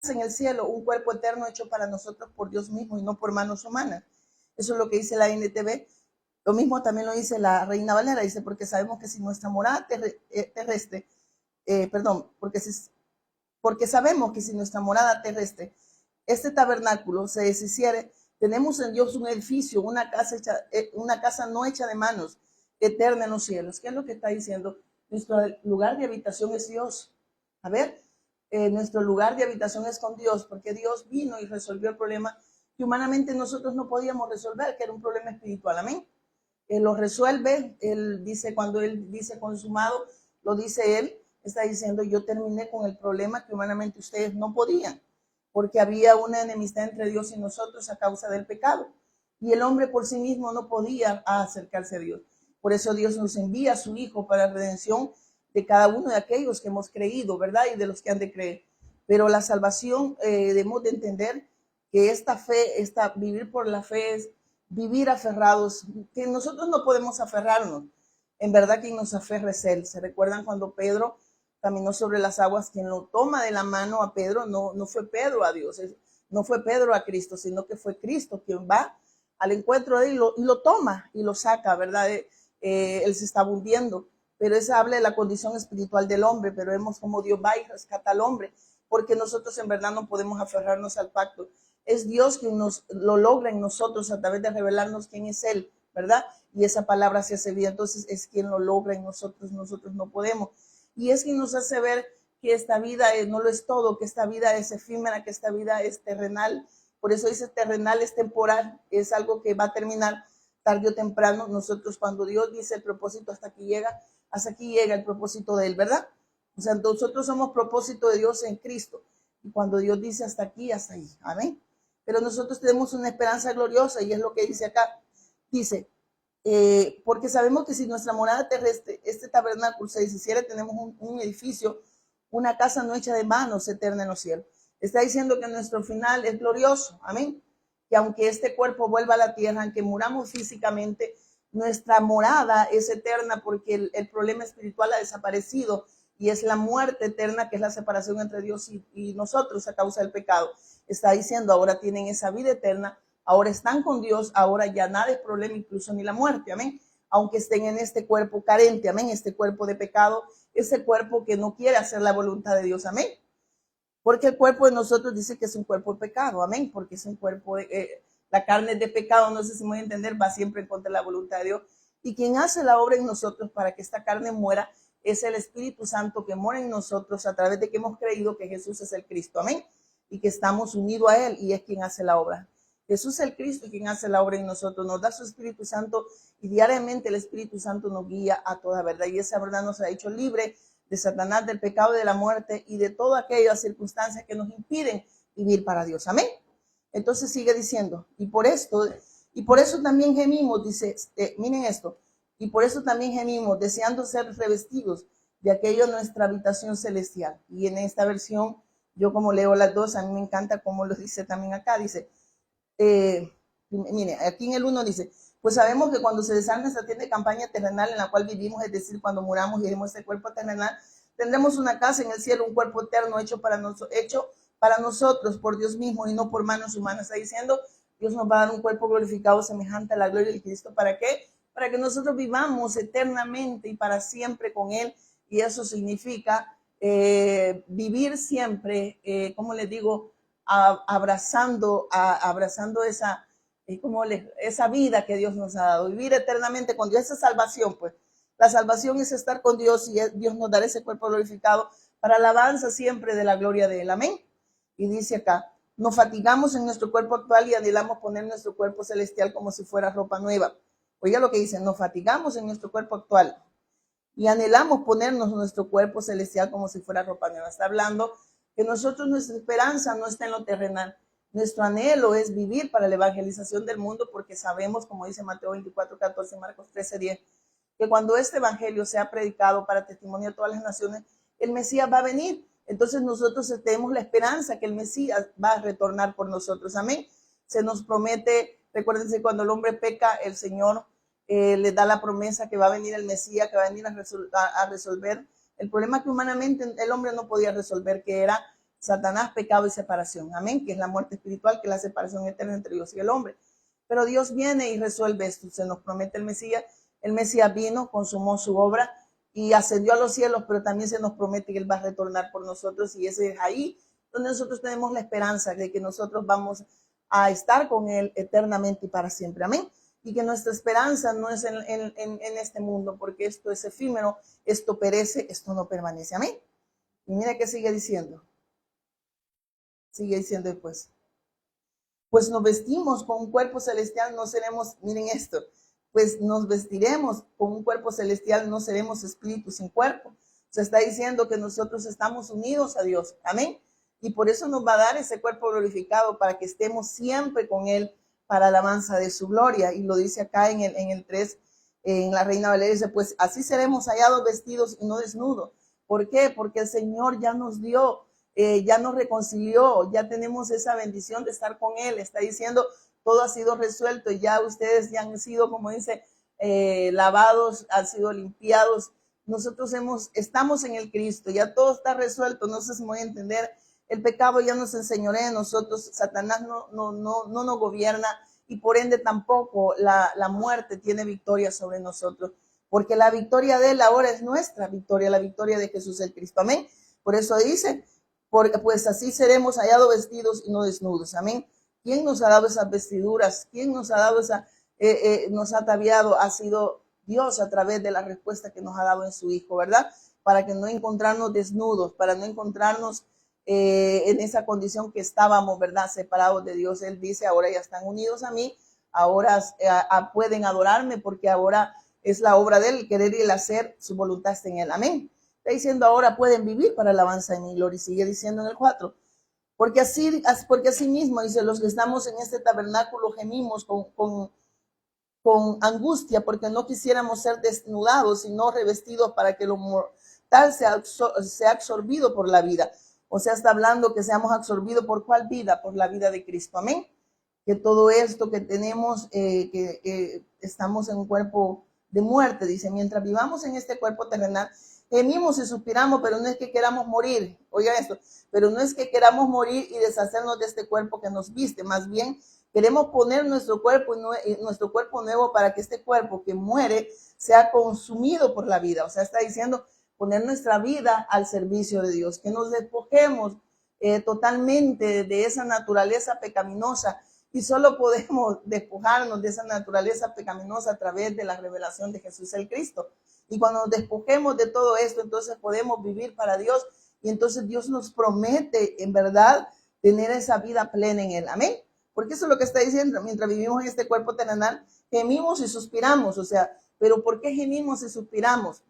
en el cielo, un cuerpo eterno hecho para nosotros por Dios mismo y no por manos humanas. Eso es lo que dice la NTV. Lo mismo también lo dice la Reina Valera, dice, porque sabemos que si nuestra morada terrestre, porque sabemos que si nuestra morada terrestre, este tabernáculo se deshiciere, tenemos en Dios un edificio, una casa no hecha de manos, eterna en los cielos. ¿Qué es lo que está diciendo? Nuestro lugar de habitación es Dios. A ver, nuestro lugar de habitación es con Dios, porque Dios vino y resolvió el problema que humanamente nosotros no podíamos resolver, que era un problema espiritual. Amén. Él lo resuelve, él dice, cuando él dice consumado, lo dice él, está diciendo, yo terminé con el problema que humanamente ustedes no podían, porque había una enemistad entre Dios y nosotros a causa del pecado. Y el hombre por sí mismo no podía acercarse a Dios. Por eso Dios nos envía a su Hijo para la redención de cada uno de aquellos que hemos creído, ¿verdad? Y de los que han de creer. Pero la salvación, debemos de entender que esta fe, vivir por la fe es vivir aferrados, que nosotros no podemos aferrarnos. En verdad, quien nos aferra es Él. ¿Se recuerdan cuando Pedro caminó sobre las aguas? Quien lo toma de la mano a Pedro no fue Pedro a Dios, no fue Pedro a Cristo, sino que fue Cristo quien va al encuentro de él y lo toma y lo saca, ¿verdad? Él se está hundiendo, pero eso habla de la condición espiritual del hombre, pero vemos cómo Dios va y rescata al hombre, porque nosotros en verdad no podemos aferrarnos al pacto. Es Dios quien nos lo logra en nosotros a través de revelarnos quién es Él, ¿verdad? Y esa palabra se hace vida, entonces es quien lo logra en nosotros no podemos. Y es quien nos hace ver que esta vida no lo es todo, que esta vida es efímera, que esta vida es terrenal. Por eso dice terrenal es temporal, es algo que va a terminar tarde o temprano. Nosotros cuando Dios dice el propósito hasta aquí llega el propósito de Él, ¿verdad? O sea, nosotros somos propósito de Dios en Cristo. Y cuando Dios dice hasta aquí, hasta ahí. Amén. Pero nosotros tenemos una esperanza gloriosa y es lo que dice acá. Dice, porque sabemos que si nuestra morada terrestre, este tabernáculo se deshiciera, tenemos un edificio, una casa no hecha de manos, eterna en los cielos. Está diciendo que nuestro final es glorioso, amén. Que aunque este cuerpo vuelva a la tierra, aunque muramos físicamente, nuestra morada es eterna porque el problema espiritual ha desaparecido y es la muerte eterna, que es la separación entre Dios y nosotros a causa del pecado. Está diciendo, ahora tienen esa vida eterna, ahora están con Dios, ahora ya nada es problema, incluso ni la muerte, amén. Aunque estén en este cuerpo carente, amén, este cuerpo de pecado, ese cuerpo que no quiere hacer la voluntad de Dios, amén. Porque el cuerpo de nosotros dice que es un cuerpo de pecado, amén, porque es un cuerpo de, la carne de pecado, no sé si me voy a entender, va siempre en contra de la voluntad de Dios. Y quien hace la obra en nosotros para que esta carne muera es el Espíritu Santo que mora en nosotros a través de que hemos creído que Jesús es el Cristo, amén, y que estamos unidos a Él y es quien hace la obra. Jesús es el Cristo quien hace la obra en nosotros, nos da su Espíritu Santo y diariamente el Espíritu Santo nos guía a toda verdad y esa verdad nos ha hecho libre de Satanás, del pecado y de la muerte y de todas aquellas circunstancias que nos impiden vivir para Dios. Amén. Entonces sigue diciendo, y por eso también gemimos, dice, miren esto, y por eso también gemimos, deseando ser revestidos de aquello nuestra habitación celestial. Y en esta versión, yo como leo las dos, a mí me encanta como lo dice también acá, dice, mire, aquí en el 1 dice, pues sabemos que cuando se desarme esta tienda de campaña terrenal en la cual vivimos, es decir, cuando muramos y dejemos este cuerpo terrenal, tendremos una casa en el cielo, un cuerpo eterno hecho para nosotros por Dios mismo y no por manos humanas. Está diciendo, Dios nos va a dar un cuerpo glorificado semejante a la gloria de Cristo. ¿Para qué? Para que nosotros vivamos eternamente y para siempre con Él. Y eso significa vivir siempre, como les digo, abrazando esa vida que Dios nos ha dado, vivir eternamente con Dios, esa salvación, pues. La salvación es estar con Dios y Dios nos dará ese cuerpo glorificado para alabanza siempre de la gloria de Él. Amén. Y dice acá, nos fatigamos en nuestro cuerpo actual y anhelamos poner nuestro cuerpo celestial como si fuera ropa nueva. Oiga lo que dice, nos fatigamos en nuestro cuerpo actual y anhelamos ponernos nuestro cuerpo celestial como si fuera ropa nueva. Está hablando que nosotros, nuestra esperanza no está en lo terrenal. Nuestro anhelo es vivir para la evangelización del mundo porque sabemos, como dice Mateo 24:14, Marcos 13:10, que cuando este evangelio sea predicado para testimonio de todas las naciones, el Mesías va a venir. Entonces nosotros tenemos la esperanza que el Mesías va a retornar por nosotros. Amén. Se nos promete, recuérdense, cuando el hombre peca, el Señor le da la promesa que va a venir el Mesías, que va a venir a resolver el problema que humanamente el hombre no podía resolver, que era Satanás, pecado y separación. Amén, que es la muerte espiritual, que es la separación eterna entre Dios y el hombre. Pero Dios viene y resuelve esto. Se nos promete el Mesías. El Mesías vino, consumó su obra y ascendió a los cielos, pero también se nos promete que Él va a retornar por nosotros, y ese es ahí donde nosotros tenemos la esperanza de que nosotros vamos a estar con Él eternamente y para siempre. Amén. Y que nuestra esperanza no es en este mundo, porque esto es efímero, esto perece, esto no permanece. Amén. Y mira que sigue diciendo. Sigue diciendo después. Pues nos vestimos con un cuerpo celestial, no seremos, miren esto, pues nos vestiremos con un cuerpo celestial, no seremos espíritus sin cuerpo. Se está diciendo que nosotros estamos unidos a Dios. Amén. Y por eso nos va a dar ese cuerpo glorificado, para que estemos siempre con Él, para alabanza de su gloria. Y lo dice acá en el 3, en la Reina Valeria, dice, pues así seremos hallados vestidos y no desnudos. ¿Por qué? Porque el Señor ya nos dio, ya nos reconcilió, ya tenemos esa bendición de estar con Él. Está diciendo, todo ha sido resuelto y ya ustedes ya han sido, como dice, lavados, han sido limpiados. Nosotros estamos en el Cristo, ya todo está resuelto. No sé si me voy a entender. El pecado ya nos enseñorea de nosotros, Satanás no nos gobierna, y por ende tampoco la muerte tiene victoria sobre nosotros, porque la victoria de Él ahora es nuestra victoria, la victoria de Jesús el Cristo. Amén. Por eso dice, pues así seremos hallados vestidos y no desnudos. Amén. ¿Quién nos ha dado esas vestiduras? ¿Quién nos ha dado nos ha ataviado? Ha sido Dios, a través de la respuesta que nos ha dado en su Hijo, ¿verdad? Para que no encontrarnos desnudos, para no encontrarnos en esa condición que estábamos, ¿verdad? Separados de Dios. Él dice, ahora ya están unidos a mí, ahora pueden adorarme, porque ahora es la obra de Él, el querer y el hacer, su voluntad está en Él. Amén. Está diciendo, ahora pueden vivir para la alabanza de mi gloria. Y sigue diciendo en el 4, porque así mismo, dice, los que estamos en este tabernáculo gemimos con angustia, porque no quisiéramos ser desnudados, sino revestidos, para que lo mortal sea absorbido por la vida. O sea, está hablando que seamos absorbidos por ¿cuál vida? Por la vida de Cristo. Amén. Que todo esto que tenemos, que estamos en un cuerpo de muerte, dice, mientras vivamos en este cuerpo terrenal, gemimos y suspiramos, pero no es que queramos morir. Oiga esto, pero no es que queramos morir y deshacernos de este cuerpo que nos viste, más bien queremos poner nuestro cuerpo nuevo, para que este cuerpo que muere sea consumido por la vida. O sea, está diciendo poner nuestra vida al servicio de Dios, que nos despojemos totalmente de esa naturaleza pecaminosa, y solo podemos despojarnos de esa naturaleza pecaminosa a través de la revelación de Jesús el Cristo. Y cuando nos despojemos de todo esto, entonces podemos vivir para Dios, y entonces Dios nos promete en verdad tener esa vida plena en Él. Amén. Porque eso es lo que está diciendo, mientras vivimos en este cuerpo terrenal, gemimos y suspiramos. O sea, ¿pero por qué gemimos y suspiramos?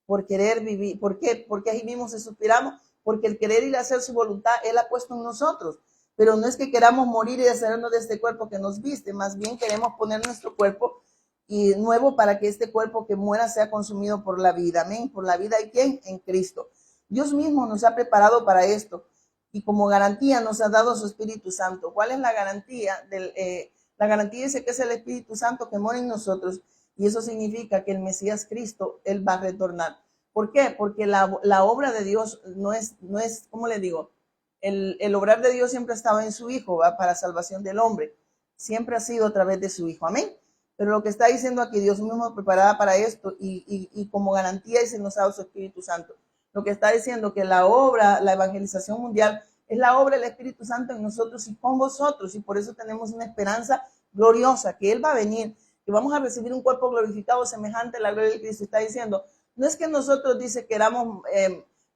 Por querer vivir. ¿Por qué? ¿Por qué gemimos y suspiramos? Porque el querer ir a hacer su voluntad, Él ha puesto en nosotros. Pero no es que queramos morir y deshacernos de este cuerpo que nos viste, más bien queremos poner nuestro cuerpo nuevo, para que este cuerpo que muera sea consumido por la vida. Amén. ¿Por la vida de quién? En Cristo. Dios mismo nos ha preparado para esto, y como garantía nos ha dado su Espíritu Santo. ¿Cuál es la garantía? La garantía dice que es el Espíritu Santo que mora en nosotros, y eso significa que el Mesías Cristo, Él va a retornar. ¿Por qué? Porque la obra de Dios no es, ¿cómo le digo? El obrar de Dios siempre estaba en su Hijo, ¿va? Para salvación del hombre. Siempre ha sido a través de su Hijo. Amén. Pero lo que está diciendo aquí, Dios mismo preparada para esto, y como garantía dice, nos ha dado su Espíritu Santo. Lo que está diciendo que la obra, la evangelización mundial, es la obra del Espíritu Santo en nosotros y con vosotros, y por eso tenemos una esperanza gloriosa, que Él va a venir, que vamos a recibir un cuerpo glorificado semejante a la gloria de Cristo. Está diciendo, no es que nosotros, dice, queramos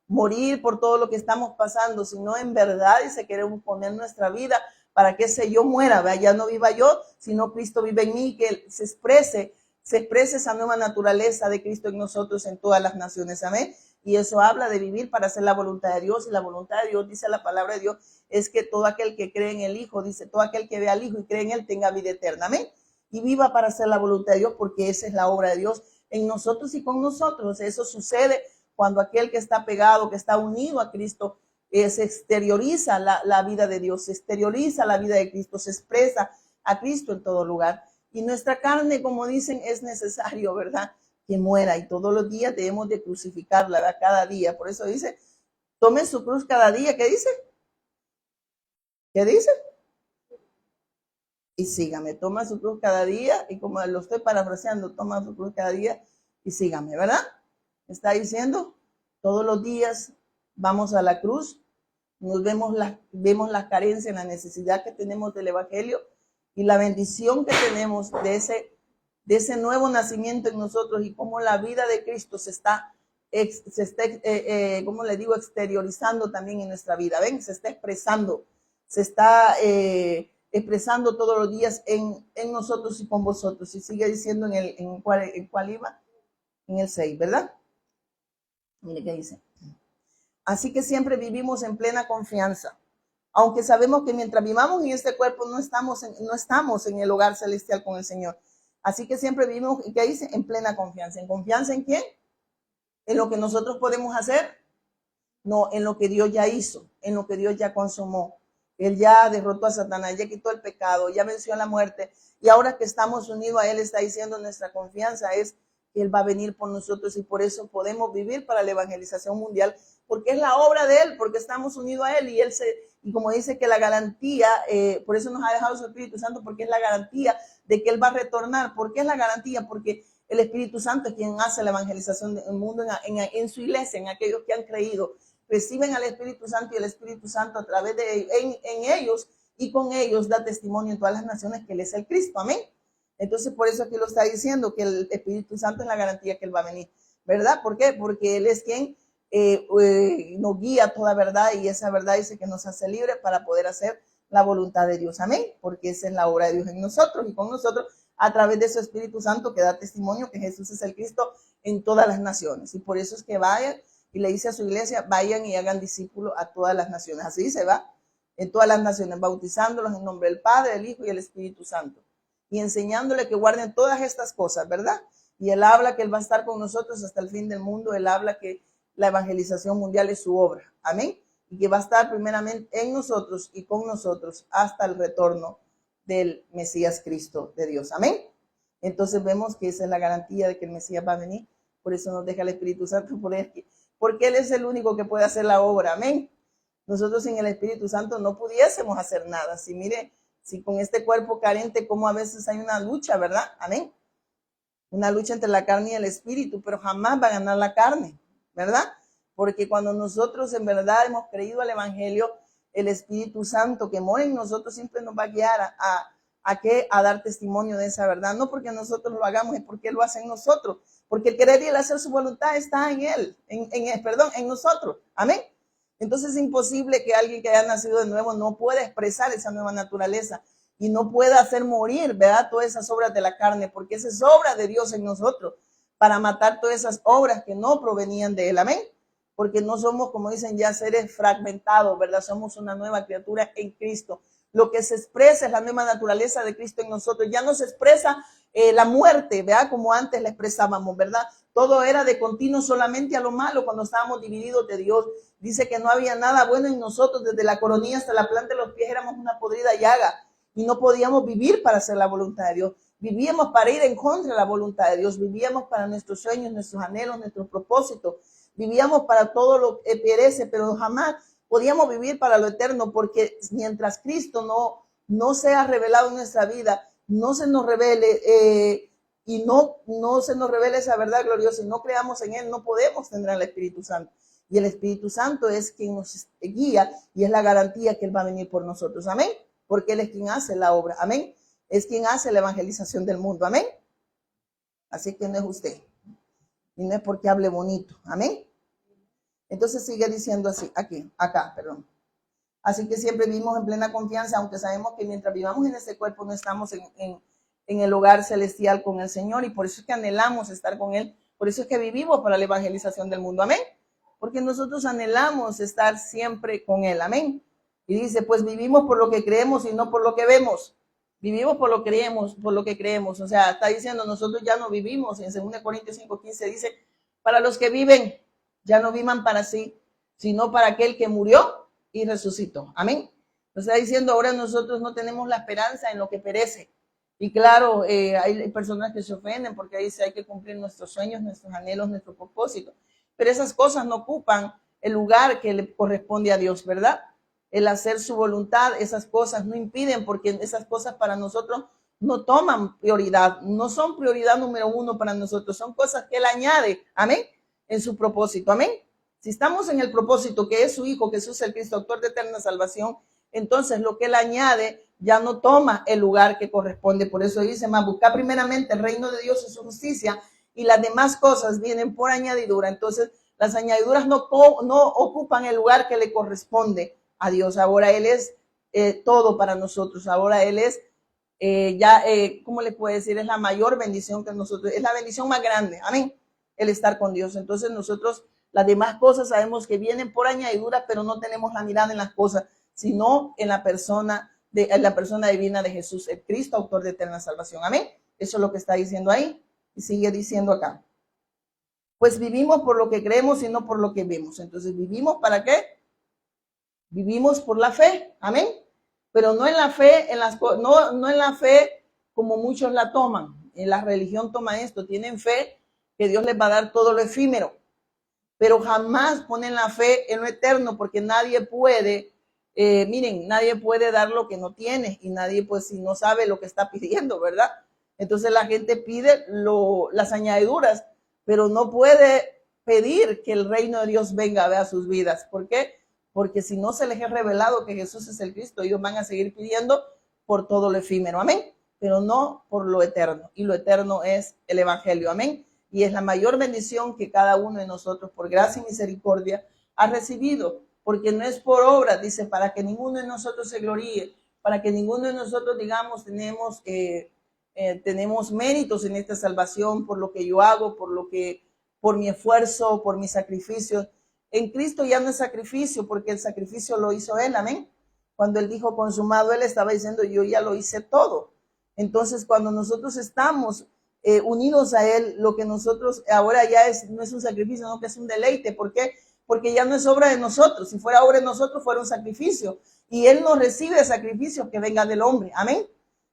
morir por todo lo que estamos pasando, sino en verdad, dice, queremos poner nuestra vida para que ese yo muera, ¿verdad? Ya no viva yo, sino Cristo vive en mí, que se exprese esa nueva naturaleza de Cristo en nosotros, en todas las naciones. Amén. Y eso habla de vivir para hacer la voluntad de Dios. Y la voluntad de Dios, dice la palabra de Dios, es que todo aquel que cree en el Hijo, dice, todo aquel que ve al Hijo y cree en Él, tenga vida eterna. Amén. Y viva para hacer la voluntad de Dios, porque esa es la obra de Dios en nosotros y con nosotros. Eso sucede cuando aquel que está pegado, que está unido a Cristo, se exterioriza la vida de Dios, se exterioriza la vida de Cristo, se expresa a Cristo en todo lugar. Y nuestra carne, como dicen, es necesario, ¿verdad?, que muera, y todos los días debemos de crucificarla, ¿verdad? Cada día. Por eso dice, tome su cruz cada día. ¿Qué dice? ¿Qué dice? Y sígame, toma su cruz cada día, y como lo estoy parafraseando, toma su cruz cada día y sígame, ¿verdad? Está diciendo, todos los días vamos a la cruz, vemos la carencia, la necesidad que tenemos del Evangelio y la bendición que tenemos de ese nuevo nacimiento en nosotros y cómo la vida de Cristo se está como le digo, exteriorizando también en nuestra vida. ¿Ven? Se está expresando, se está expresando todos los días en nosotros y con vosotros. Y sigue diciendo en cuál iba, en el 6, ¿verdad? Mire qué dice. Así que siempre vivimos en plena confianza, aunque sabemos que mientras vivamos en este cuerpo no estamos en el hogar celestial con el Señor. Así que siempre vivimos, ¿qué dice? En plena confianza. ¿En confianza en quién? ¿En lo que nosotros podemos hacer? No, en lo que Dios ya hizo, en lo que Dios ya consumó. Él ya derrotó a Satanás, ya quitó el pecado, ya venció a la muerte. Y ahora que estamos unidos a Él, está diciendo nuestra confianza es que Él va a venir por nosotros y por eso podemos vivir para la evangelización mundial, porque es la obra de Él, porque estamos unidos a Él y como dice que la garantía, por eso nos ha dejado su Espíritu Santo, porque es la garantía de que Él va a retornar. ¿Por qué es la garantía? Porque el Espíritu Santo es quien hace la evangelización del mundo en su iglesia, en aquellos que han creído. Reciben al Espíritu Santo y el Espíritu Santo a través de en ellos y con ellos da testimonio en todas las naciones que Él es el Cristo. Amén. Entonces, por eso aquí lo está diciendo, que el Espíritu Santo es la garantía que Él va a venir. ¿Verdad? ¿Por qué? Porque Él es quien nos guía a toda verdad y esa verdad dice que nos hace libres para poder hacer la voluntad de Dios. Amén. Porque esa es la obra de Dios en nosotros y con nosotros a través de su Espíritu Santo que da testimonio que Jesús es el Cristo en todas las naciones. Y por eso es que vayan y le dice a su iglesia, vayan y hagan discípulos a todas las naciones. Así se va, en todas las naciones, bautizándolos en nombre del Padre, del Hijo y del Espíritu Santo. Y enseñándole que guarden todas estas cosas, ¿verdad? Y Él habla que Él va a estar con nosotros hasta el fin del mundo. Él habla que la evangelización mundial es su obra. Amén. Y que va a estar primeramente en nosotros y con nosotros hasta el retorno del Mesías Cristo de Dios. Amén. Entonces vemos que esa es la garantía de que el Mesías va a venir. Por eso nos deja el Espíritu Santo, porque Él es el único que puede hacer la obra. Amén. Nosotros sin el Espíritu Santo no pudiésemos hacer nada. Si mire, si con este cuerpo carente, como a veces hay una lucha, ¿verdad? Amén. Una lucha entre la carne y el Espíritu, pero jamás va a ganar la carne, ¿verdad? Porque cuando nosotros en verdad hemos creído al Evangelio, el Espíritu Santo que mora en nosotros siempre nos va a guiar a dar testimonio de esa verdad. No porque nosotros lo hagamos, es porque Él lo hace en nosotros. Porque el querer y el hacer su voluntad está en Él, en nosotros. Amén. Entonces es imposible que alguien que haya nacido de nuevo no pueda expresar esa nueva naturaleza y no pueda hacer morir, ¿verdad? Todas esas obras de la carne, porque esa es obra de Dios en nosotros, para matar todas esas obras que no provenían de Él. Amén. Porque no somos, como dicen ya, seres fragmentados, ¿verdad? Somos una nueva criatura en Cristo. Lo que se expresa es la nueva naturaleza de Cristo en nosotros. Ya no se expresa la muerte, ¿verdad? Como antes la expresábamos, ¿verdad? Todo era de continuo solamente a lo malo cuando estábamos divididos de Dios. Dice que no había nada bueno en nosotros, desde la coronilla hasta la planta de los pies éramos una podrida llaga y no podíamos vivir para hacer la voluntad de Dios. Vivíamos para ir en contra de la voluntad de Dios, vivíamos para nuestros sueños, nuestros anhelos, nuestros propósitos. Vivíamos para todo lo que perece, pero jamás podíamos vivir para lo eterno, porque mientras Cristo no sea revelado en nuestra vida, no se nos revele y no se nos revele esa verdad gloriosa y no creamos en Él, no podemos tener al Espíritu Santo. Y el Espíritu Santo es quien nos guía y es la garantía que Él va a venir por nosotros. Amén. Porque Él es quien hace la obra. Amén. Es quien hace la evangelización del mundo. Amén. Así que no es usted. Y no es porque hable bonito. Amén. Entonces sigue diciendo así, acá. Así que siempre vivimos en plena confianza, aunque sabemos que mientras vivamos en este cuerpo no estamos en el hogar celestial con el Señor, y por eso es que anhelamos estar con Él, por eso es que vivimos para la evangelización del mundo, amén, porque nosotros anhelamos estar siempre con Él, amén. Y dice, pues vivimos por lo que creemos y no por lo que vemos. Vivimos por lo que creemos, o sea, está diciendo, nosotros ya no vivimos, en 2 Corintios 5:15 dice, para los que viven, ya no vivan para sí, sino para aquel que murió y resucitó. Amén. Nos está diciendo, ahora nosotros no tenemos la esperanza en lo que perece. Y claro, hay personas que se ofenden porque dice hay que cumplir nuestros sueños, nuestros anhelos, nuestros propósitos. Pero esas cosas no ocupan el lugar que le corresponde a Dios, ¿verdad? el hacer su voluntad, esas cosas no impiden, porque esas cosas para nosotros no toman prioridad, no son prioridad número uno para nosotros, son cosas que Él añade, amén, en su propósito, amén. Si estamos en el propósito que es su Hijo, Jesús el Cristo, autor de eterna salvación, entonces lo que Él añade ya no toma el lugar que corresponde. Por eso dice, más buscar primeramente el reino de Dios y su justicia, y las demás cosas vienen por añadidura. Entonces las añadiduras no ocupan el lugar que le corresponde a Dios. Ahora Él es todo para nosotros. Ahora Él es ¿cómo le puedo decir? Es la mayor bendición que nosotros, es la bendición más grande, amén, el estar con Dios. Entonces nosotros las demás cosas sabemos que vienen por añadidura, pero no tenemos la mirada en las cosas, sino en la persona divina de Jesús, el Cristo, autor de eterna salvación, amén. Eso es lo que está diciendo ahí, y sigue diciendo acá. Pues vivimos por lo que creemos y no por lo que vemos. Entonces, ¿vivimos para qué? Vivimos por la fe, amén. Pero no en la fe, no en la fe como muchos la toman. En la religión toma esto, tienen fe que Dios les va a dar todo lo efímero, pero jamás ponen la fe en lo eterno, porque nadie puede, nadie puede dar lo que no tiene, y nadie, pues, si no sabe lo que está pidiendo, ¿verdad? Entonces la gente pide las añadiduras, pero no puede pedir que el reino de Dios venga a sus vidas. ¿Por qué? Porque si no se les ha revelado que Jesús es el Cristo, ellos van a seguir pidiendo por todo lo efímero, amén, pero no por lo eterno, y lo eterno es el evangelio, amén, y es la mayor bendición que cada uno de nosotros, por gracia y misericordia, ha recibido, porque no es por obra, dice, para que ninguno de nosotros se gloríe, para que ninguno de nosotros, digamos, tenemos méritos en esta salvación por lo que yo hago, por mi esfuerzo, por mis sacrificios. En Cristo ya no es sacrificio, porque el sacrificio lo hizo Él, amén. Cuando Él dijo consumado, Él estaba diciendo, yo ya lo hice todo. Entonces, cuando nosotros estamos unidos a Él, lo que nosotros ahora ya no es un sacrificio, sino que es un deleite. ¿Por qué? Porque ya no es obra de nosotros. Si fuera obra de nosotros, fuera un sacrificio. Y Él no recibe sacrificio que venga del hombre, amén.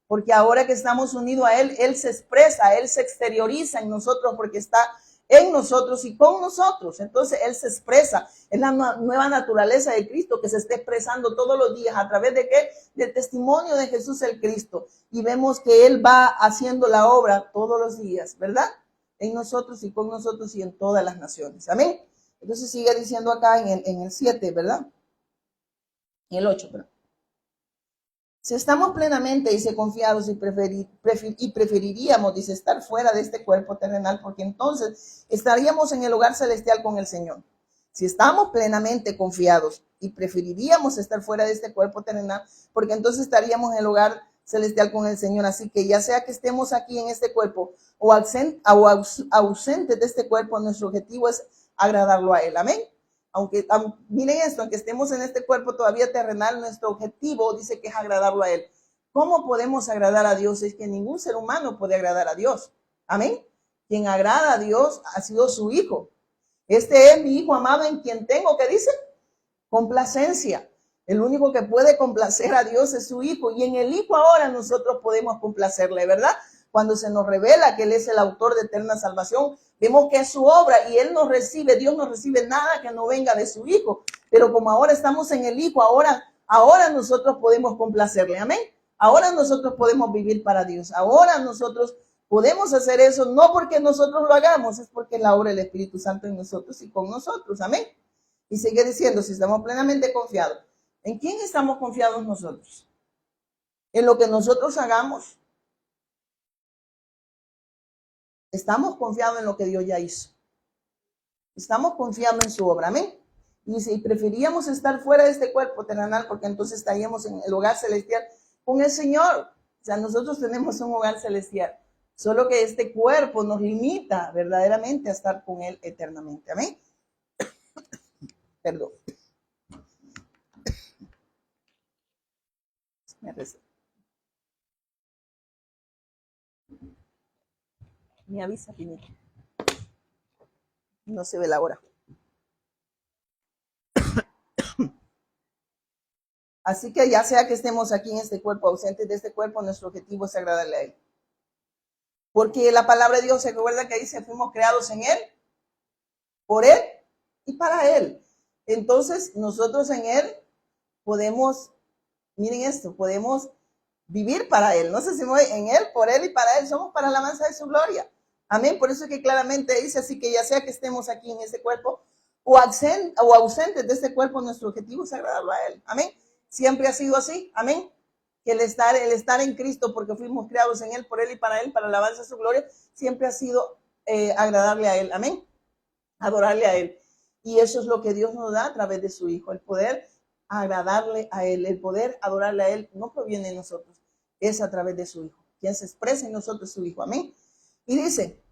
Porque ahora que estamos unidos a Él, Él se expresa, Él se exterioriza en nosotros, porque está en nosotros y con nosotros. Entonces Él se expresa, es la nueva naturaleza de Cristo que se está expresando todos los días. ¿A través de qué? Del testimonio de Jesús el Cristo. Y vemos que Él va haciendo la obra todos los días, ¿verdad? En nosotros y con nosotros y en todas las naciones. Amén. Entonces sigue diciendo acá en el 7, ¿verdad? En el 8, perdón. Si estamos plenamente, dice, confiados y preferiríamos, dice, estar fuera de este cuerpo terrenal, porque entonces estaríamos en el hogar celestial con el Señor. Si estamos plenamente confiados y preferiríamos estar fuera de este cuerpo terrenal, porque entonces estaríamos en el hogar celestial con el Señor. Así que ya sea que estemos aquí en este cuerpo o ausentes de este cuerpo, nuestro objetivo es agradarlo a Él. Amén. Aunque miren esto, aunque estemos en este cuerpo todavía terrenal, nuestro objetivo dice que es agradarlo a Él. ¿Cómo podemos agradar a Dios? Es que ningún ser humano puede agradar a Dios. Amén. Quien agrada a Dios ha sido su Hijo. Este es mi Hijo amado en quien tengo, ¿qué dice? Complacencia. El único que puede complacer a Dios es su Hijo. Y en el Hijo ahora nosotros podemos complacerle, ¿verdad? Cuando se nos revela que Él es el autor de eterna salvación, vemos que es su obra y Él nos recibe, Dios no recibe nada que no venga de su Hijo. Pero como ahora estamos en el Hijo, ahora nosotros podemos complacerle, amén. Ahora nosotros podemos vivir para Dios. Ahora nosotros podemos hacer eso, no porque nosotros lo hagamos, es porque la obra del Espíritu Santo en nosotros y con nosotros, amén. Y sigue diciendo, si estamos plenamente confiados, ¿en quién estamos confiados nosotros? ¿En lo que nosotros hagamos? Estamos confiados en lo que Dios ya hizo. Estamos confiando en su obra, amén. Y si preferíamos estar fuera de este cuerpo terrenal, porque entonces estaríamos en el hogar celestial con el Señor. O sea, nosotros tenemos un hogar celestial. Solo que este cuerpo nos limita verdaderamente a estar con Él eternamente, amén. Perdón. Me avisa, Pinito. No se ve la hora. Así que ya sea que estemos aquí en este cuerpo, ausentes de este cuerpo, nuestro objetivo es agradarle a Él. Porque la palabra de Dios se recuerda que dice, fuimos creados en Él, por Él y para Él. Entonces, nosotros en Él podemos, miren esto, podemos vivir para Él. No sé si voy en Él, por Él y para Él. Somos para la alabanza de su gloria. Amén. Por eso es que claramente dice, así que ya sea que estemos aquí en este cuerpo o ausentes de este cuerpo, nuestro objetivo es agradarlo a Él. Amén. Siempre ha sido así. Amén. Que el estar en Cristo, porque fuimos creados en Él, por Él y para Él, para la alabanza de su gloria, siempre ha sido agradarle a Él. Amén. Adorarle a Él. Y eso es lo que Dios nos da a través de su Hijo. El poder agradarle a Él, el poder adorarle a Él, no proviene de nosotros, es a través de su Hijo. Quien se expresa en nosotros es su Hijo. Amén. Y dice,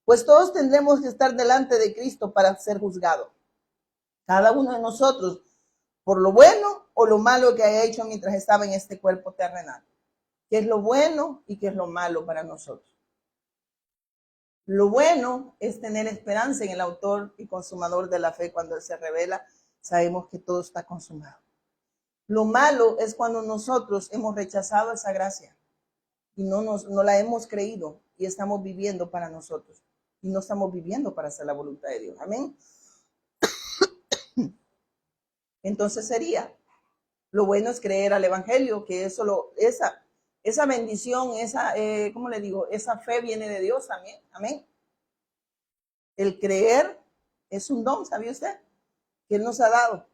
pues todos tendremos que estar delante de Cristo para ser juzgados. Cada uno de nosotros, por lo bueno o lo malo que haya hecho mientras estaba en este cuerpo terrenal. ¿Qué es lo bueno y qué es lo malo para nosotros? Lo bueno es tener esperanza en el autor y consumador de la fe. Cuando Él se revela, sabemos que todo está consumado. Lo malo es cuando nosotros hemos rechazado esa gracia y no la hemos creído y estamos viviendo para nosotros y no estamos viviendo para hacer la voluntad de Dios. Amén. Entonces sería, lo bueno es creer al evangelio, que esa bendición, ¿cómo le digo? Esa fe viene de Dios también. Amén. El creer es un don, ¿sabía usted? Que Él nos ha dado.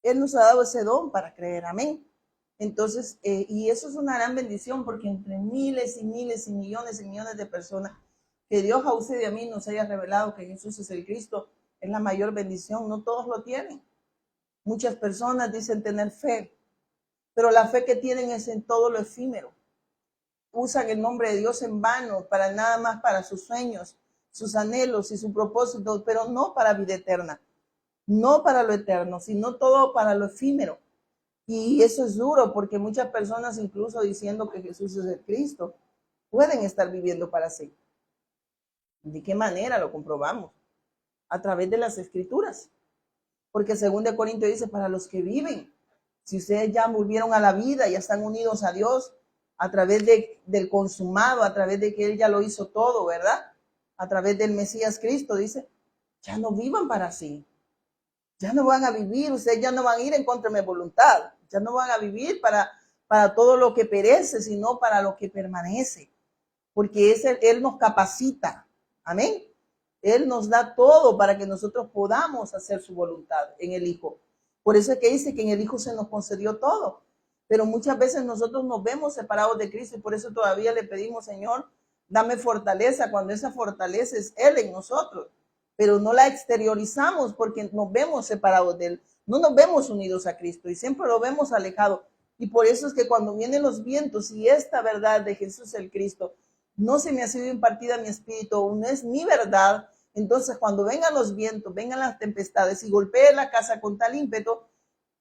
Él nos ha dado ese don para creer. Amén. Entonces, y eso es una gran bendición, porque entre miles y miles y millones de personas, que Dios a usted y a mí nos haya revelado que Jesús es el Cristo, es la mayor bendición. No todos lo tienen. Muchas personas dicen tener fe, pero la fe que tienen es en todo lo efímero. Usan el nombre de Dios en vano, para nada más para sus sueños, sus anhelos y su propósito, pero no para vida eterna, no para lo eterno, sino todo para lo efímero. Y eso es duro, porque muchas personas, incluso diciendo que Jesús es el Cristo, pueden estar viviendo para sí. ¿De qué manera lo comprobamos? A través de las Escrituras. Porque 2 Corintios dice, para los que viven, si ustedes ya volvieron a la vida, ya están unidos a Dios, a través del consumado, a través de que Él ya lo hizo todo, ¿verdad? A través del Mesías Cristo, dice, ya no vivan para sí. Ya no van a vivir, ustedes ya no van a ir en contra de mi voluntad. Ya no van a vivir para todo lo que perece, sino para lo que permanece. Porque Él nos capacita. Amén. Él nos da todo para que nosotros podamos hacer su voluntad en el Hijo. Por eso es que dice que en el Hijo se nos concedió todo. Pero muchas veces nosotros nos vemos separados de Cristo y por eso todavía le pedimos, Señor, dame fortaleza, cuando esa fortaleza es Él en nosotros. Pero no la exteriorizamos porque nos vemos separados de Él. No nos vemos unidos a Cristo y siempre lo vemos alejado. Y por eso es que cuando vienen los vientos y esta verdad de Jesús el Cristo no se me ha sido impartida a mi espíritu, no es mi verdad, entonces cuando vengan los vientos, vengan las tempestades y golpee la casa con tal ímpetu,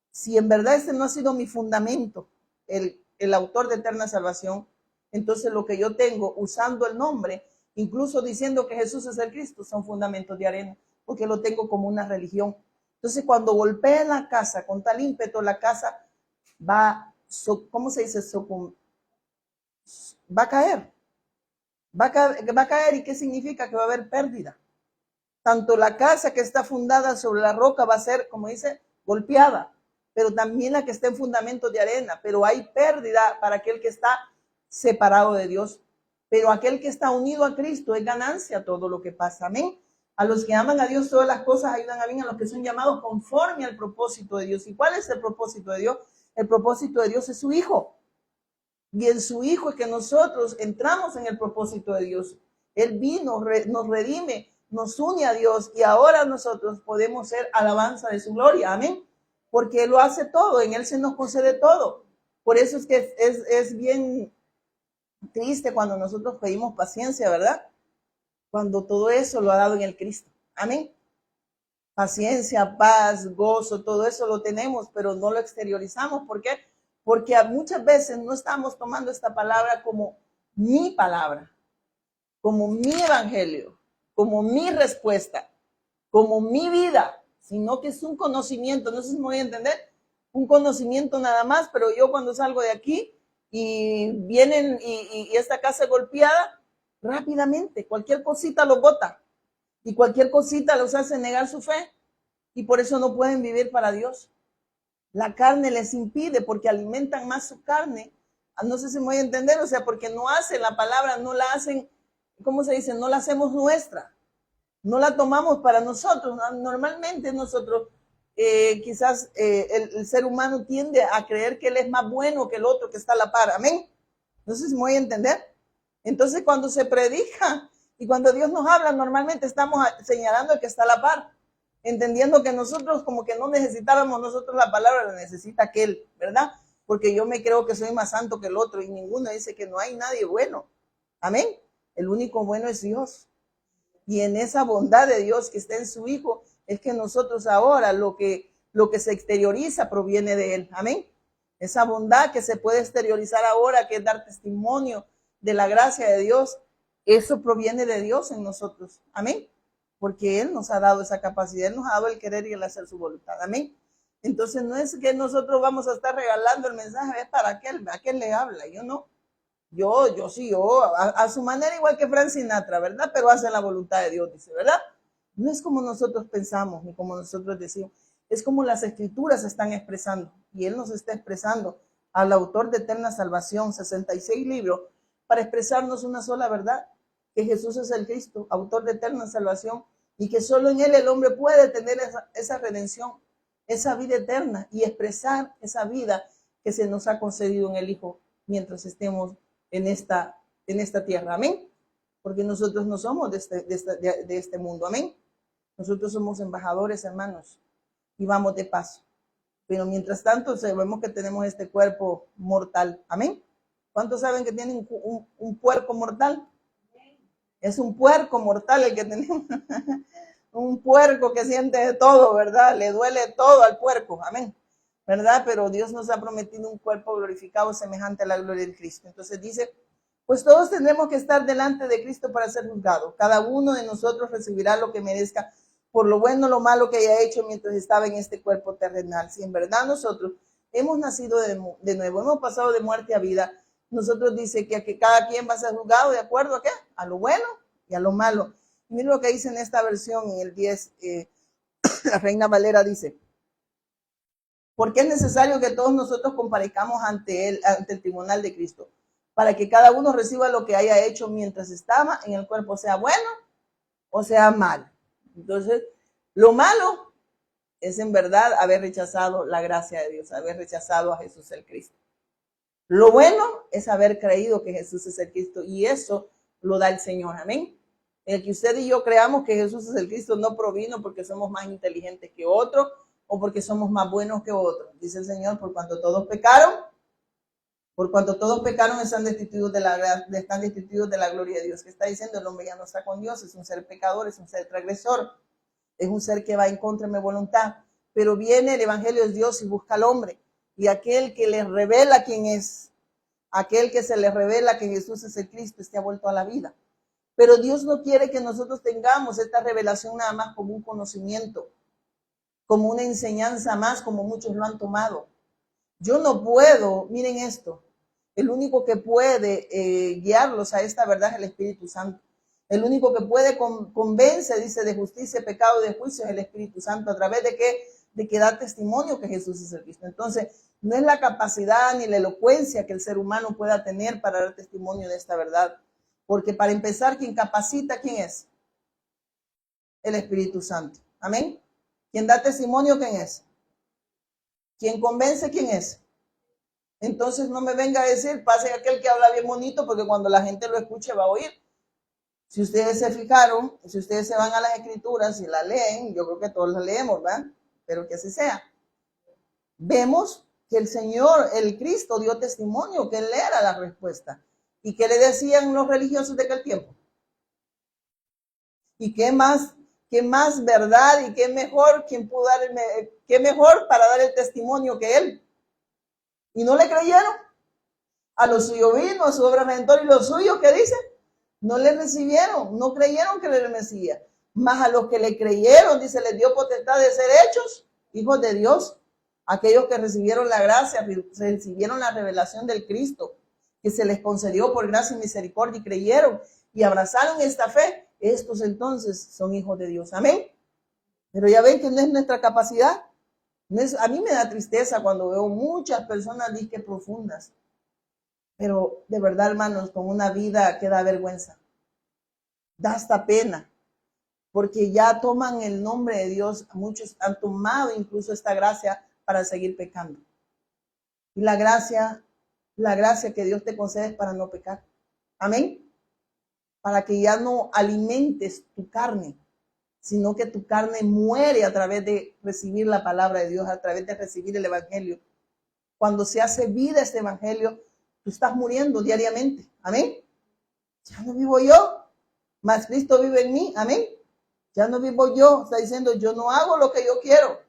si en verdad este no ha sido mi fundamento, el autor de eterna salvación, entonces lo que yo tengo usando el nombre, incluso diciendo que Jesús es el Cristo, son fundamentos de arena, porque lo tengo como una religión. Entonces cuando golpee la casa con tal ímpetu, la casa va, ¿cómo se dice? Va a caer. Va a caer, ¿y qué significa? Que va a haber pérdida. Tanto la casa que está fundada sobre la roca va a ser, como dice, golpeada, pero también la que está en fundamentos de arena, pero hay pérdida para aquel que está separado de Dios. Pero aquel que está unido a Cristo es ganancia todo lo que pasa. Amén. A los que aman a Dios todas las cosas ayudan a bien, a los que son llamados conforme al propósito de Dios. ¿Y cuál es el propósito de Dios? El propósito de Dios es su Hijo. Y en su Hijo es que nosotros entramos en el propósito de Dios. Él vino, nos redime, nos une a Dios y ahora nosotros podemos ser alabanza de su gloria. Amén. Porque Él lo hace todo, en Él se nos concede todo. Por eso es que es bien triste cuando nosotros pedimos paciencia, ¿verdad? Cuando todo eso lo ha dado en el Cristo. Amén. Paciencia, paz, gozo, todo eso lo tenemos, pero no lo exteriorizamos. ¿Por qué? Porque muchas veces no estamos tomando esta palabra como mi palabra, como mi evangelio, como mi respuesta, como mi vida, sino que es un conocimiento. No sé si me voy a entender, un conocimiento nada más, pero yo cuando salgo de aquí y vienen y esta casa golpeada, rápidamente, cualquier cosita los bota y cualquier cosita los hace negar su fe. y por eso no pueden vivir para Dios. La carne les impide porque alimentan más su carne. No sé si me voy a entender, o sea, porque no hacen la palabra, no la hacen, ¿cómo se dice? No la hacemos nuestra, no la tomamos para nosotros. Normalmente nosotros, quizás el ser humano tiende a creer que él es más bueno que el otro que está a la par, amén. No sé si me voy a entender. Entonces cuando se predica y cuando Dios nos habla, normalmente estamos señalando el que está a la par, entendiendo que nosotros como que no necesitábamos nosotros la palabra, la necesita aquel, ¿verdad? Porque yo me creo que soy más santo que el otro y ninguno dice que no hay nadie bueno. Amén. El único bueno es Dios. Y en esa bondad de Dios que está en su Hijo, es que nosotros ahora lo que se exterioriza proviene de Él. Amén. Esa bondad que se puede exteriorizar ahora, que es dar testimonio de la gracia de Dios, eso proviene de Dios en nosotros. Amén. Porque Él nos ha dado esa capacidad, Él nos ha dado el querer y el hacer su voluntad. Amén. Entonces no es que nosotros vamos a estar regalando el mensaje, es para aquel, a quien le habla. Yo no. Yo sí, a su manera, igual que Frank Sinatra, ¿verdad? Pero hace la voluntad de Dios, dice, ¿verdad? No es como nosotros pensamos, ni como nosotros decimos. Es como las escrituras se están expresando. Y Él nos está expresando al autor de Eterna Salvación, 66 libros, para expresarnos una sola verdad, que Jesús es el Cristo, autor de Eterna Salvación, y que solo en Él el hombre puede tener esa redención, esa vida eterna, y expresar esa vida que se nos ha concedido en el Hijo mientras estemos en esta tierra, amén, porque nosotros no somos de este mundo, amén, nosotros somos embajadores, hermanos, y vamos de paso, pero mientras tanto sabemos que tenemos este cuerpo mortal, amén. ¿Cuántos saben que tienen un puerco mortal? Es un puerco mortal el que tenemos, un puerco que siente de todo, ¿verdad? Le duele todo al puerco, amén, ¿verdad? Pero Dios nos ha prometido un cuerpo glorificado semejante a la gloria de Cristo. Entonces dice, pues todos tendremos que estar delante de Cristo para ser juzgados. Cada uno de nosotros recibirá lo que merezca por lo bueno o lo malo que haya hecho mientras estaba en este cuerpo terrenal. Si en verdad nosotros hemos nacido de nuevo, hemos pasado de muerte a vida, nosotros dice que cada quien va a ser juzgado de acuerdo a qué, a lo bueno y a lo malo. Y miren lo que dice en esta versión, en el 10, la Reina Valera dice, porque es necesario que todos nosotros comparezcamos ante el tribunal de Cristo, para que cada uno reciba lo que haya hecho mientras estaba en el cuerpo, sea bueno o sea malo. Entonces, lo malo es en verdad haber rechazado la gracia de Dios, haber rechazado a Jesús el Cristo. Lo bueno es haber creído que Jesús es el Cristo, y eso lo da el Señor, amén. El que usted y yo creamos que Jesús es el Cristo no provino porque somos más inteligentes que otros o porque somos más buenos que otros. Dice el Señor, por cuanto todos pecaron, están destituidos de la gloria de Dios. ¿Qué está diciendo? El hombre ya no está con Dios, es un ser pecador, es un ser transgresor, es un ser que va en contra de mi voluntad. Pero viene el Evangelio de Dios y busca al hombre, y aquel que le revela quién es, aquel que se le revela que Jesús es el Cristo, ha vuelto a la vida. Pero Dios no quiere que nosotros tengamos esta revelación nada más como un conocimiento, como una enseñanza más, como muchos lo han tomado. Yo no puedo, miren esto, el único que puede guiarlos a esta verdad es el Espíritu Santo. El único que puede convence, dice, de justicia, pecado y de juicio es el Espíritu Santo. ¿A través de qué? De que da testimonio que Jesús es el Cristo. Entonces, no es la capacidad ni la elocuencia que el ser humano pueda tener para dar testimonio de esta verdad. Porque para empezar, quien capacita, ¿quién es? El Espíritu Santo. Amén. Quien da testimonio, ¿quién es? Quien convence, ¿quién es? Entonces no me venga a decir, pase aquel que habla bien bonito, porque cuando la gente lo escuche va a oír. Si ustedes se fijaron, si ustedes se van a las escrituras y la leen, yo creo que todos la leemos, ¿verdad? Pero que así sea. Vemos que el Señor, el Cristo, dio testimonio, que Él era la respuesta. ¿Y qué le decían los religiosos de aquel tiempo? ¿Y qué más verdad y qué mejor, qué mejor para dar el testimonio que Él? Y no le creyeron. A los suyos vino, a su obra redentora, y los suyos, ¿qué dice? No le recibieron, no creyeron que le Mesías. Mas a los que le creyeron, dice, les dio potestad de ser hechos hijos de Dios. Aquellos que recibieron la gracia, recibieron la revelación del Cristo, que se les concedió por gracia y misericordia, y creyeron y abrazaron esta fe, estos entonces son hijos de Dios. Amén. Pero ya ven que no es nuestra capacidad. No es, a mí me da tristeza cuando veo muchas personas disque profundas. Pero de verdad, hermanos, con una vida que da vergüenza. Da hasta pena. Porque ya toman el nombre de Dios. Muchos han tomado incluso esta gracia para seguir pecando. Y la gracia que Dios te concede es para no pecar. Amén. Para que ya no alimentes tu carne, sino que tu carne muere a través de recibir la palabra de Dios, a través de recibir el evangelio. Cuando se hace vida este evangelio, tú estás muriendo diariamente. Amén. Ya no vivo yo, mas Cristo vive en mí. Amén. Ya no vivo yo. Está diciendo, yo no hago lo que yo quiero.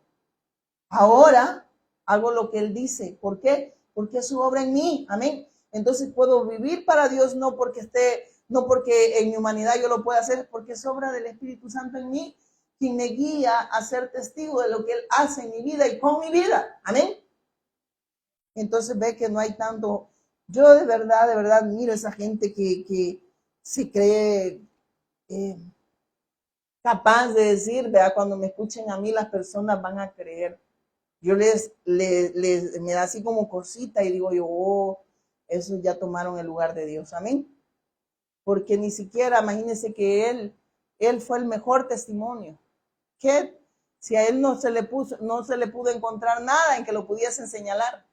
Ahora hago lo que Él dice. ¿Por qué? Porque es su obra en mí. Amén. Entonces puedo vivir para Dios no porque en mi humanidad yo lo pueda hacer, porque es obra del Espíritu Santo en mí, quien me guía a ser testigo de lo que Él hace en mi vida y con mi vida. Amén. Entonces ve que no hay tanto. Yo de verdad miro a esa gente que se cree capaz de decir, vea, cuando me escuchen a mí las personas van a creer. Yo me da así como cosita y digo yo, oh, esos ya tomaron el lugar de Dios. Amén. Porque ni siquiera, imagínense que él fue el mejor testimonio. Que si a él no se le pudo encontrar nada en que lo pudiesen señalar.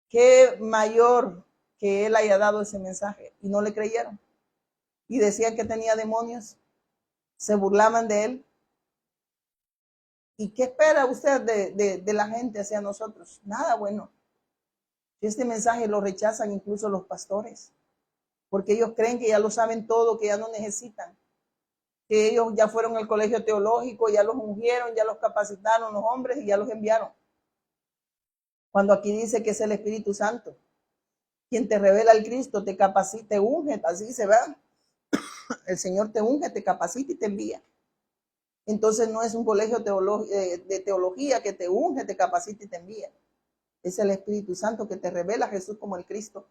Qué mayor que él haya dado ese mensaje y no le creyeron. Y decían que tenía demonios, se burlaban de él. ¿Y qué espera usted de la gente hacia nosotros? Nada bueno. Este mensaje lo rechazan incluso los pastores, porque ellos creen que ya lo saben todo, que ya no necesitan, que ellos ya fueron al colegio teológico, ya los ungieron, ya los capacitaron los hombres y ya los enviaron. Cuando aquí dice que es el Espíritu Santo, quien te revela al Cristo, te capacita, te unge, así se va. El Señor te unge, te capacita y te envía. Entonces no es un colegio de teología que te unge, te capacita y te envía. Es el Espíritu Santo que te revela a Jesús como el Cristo.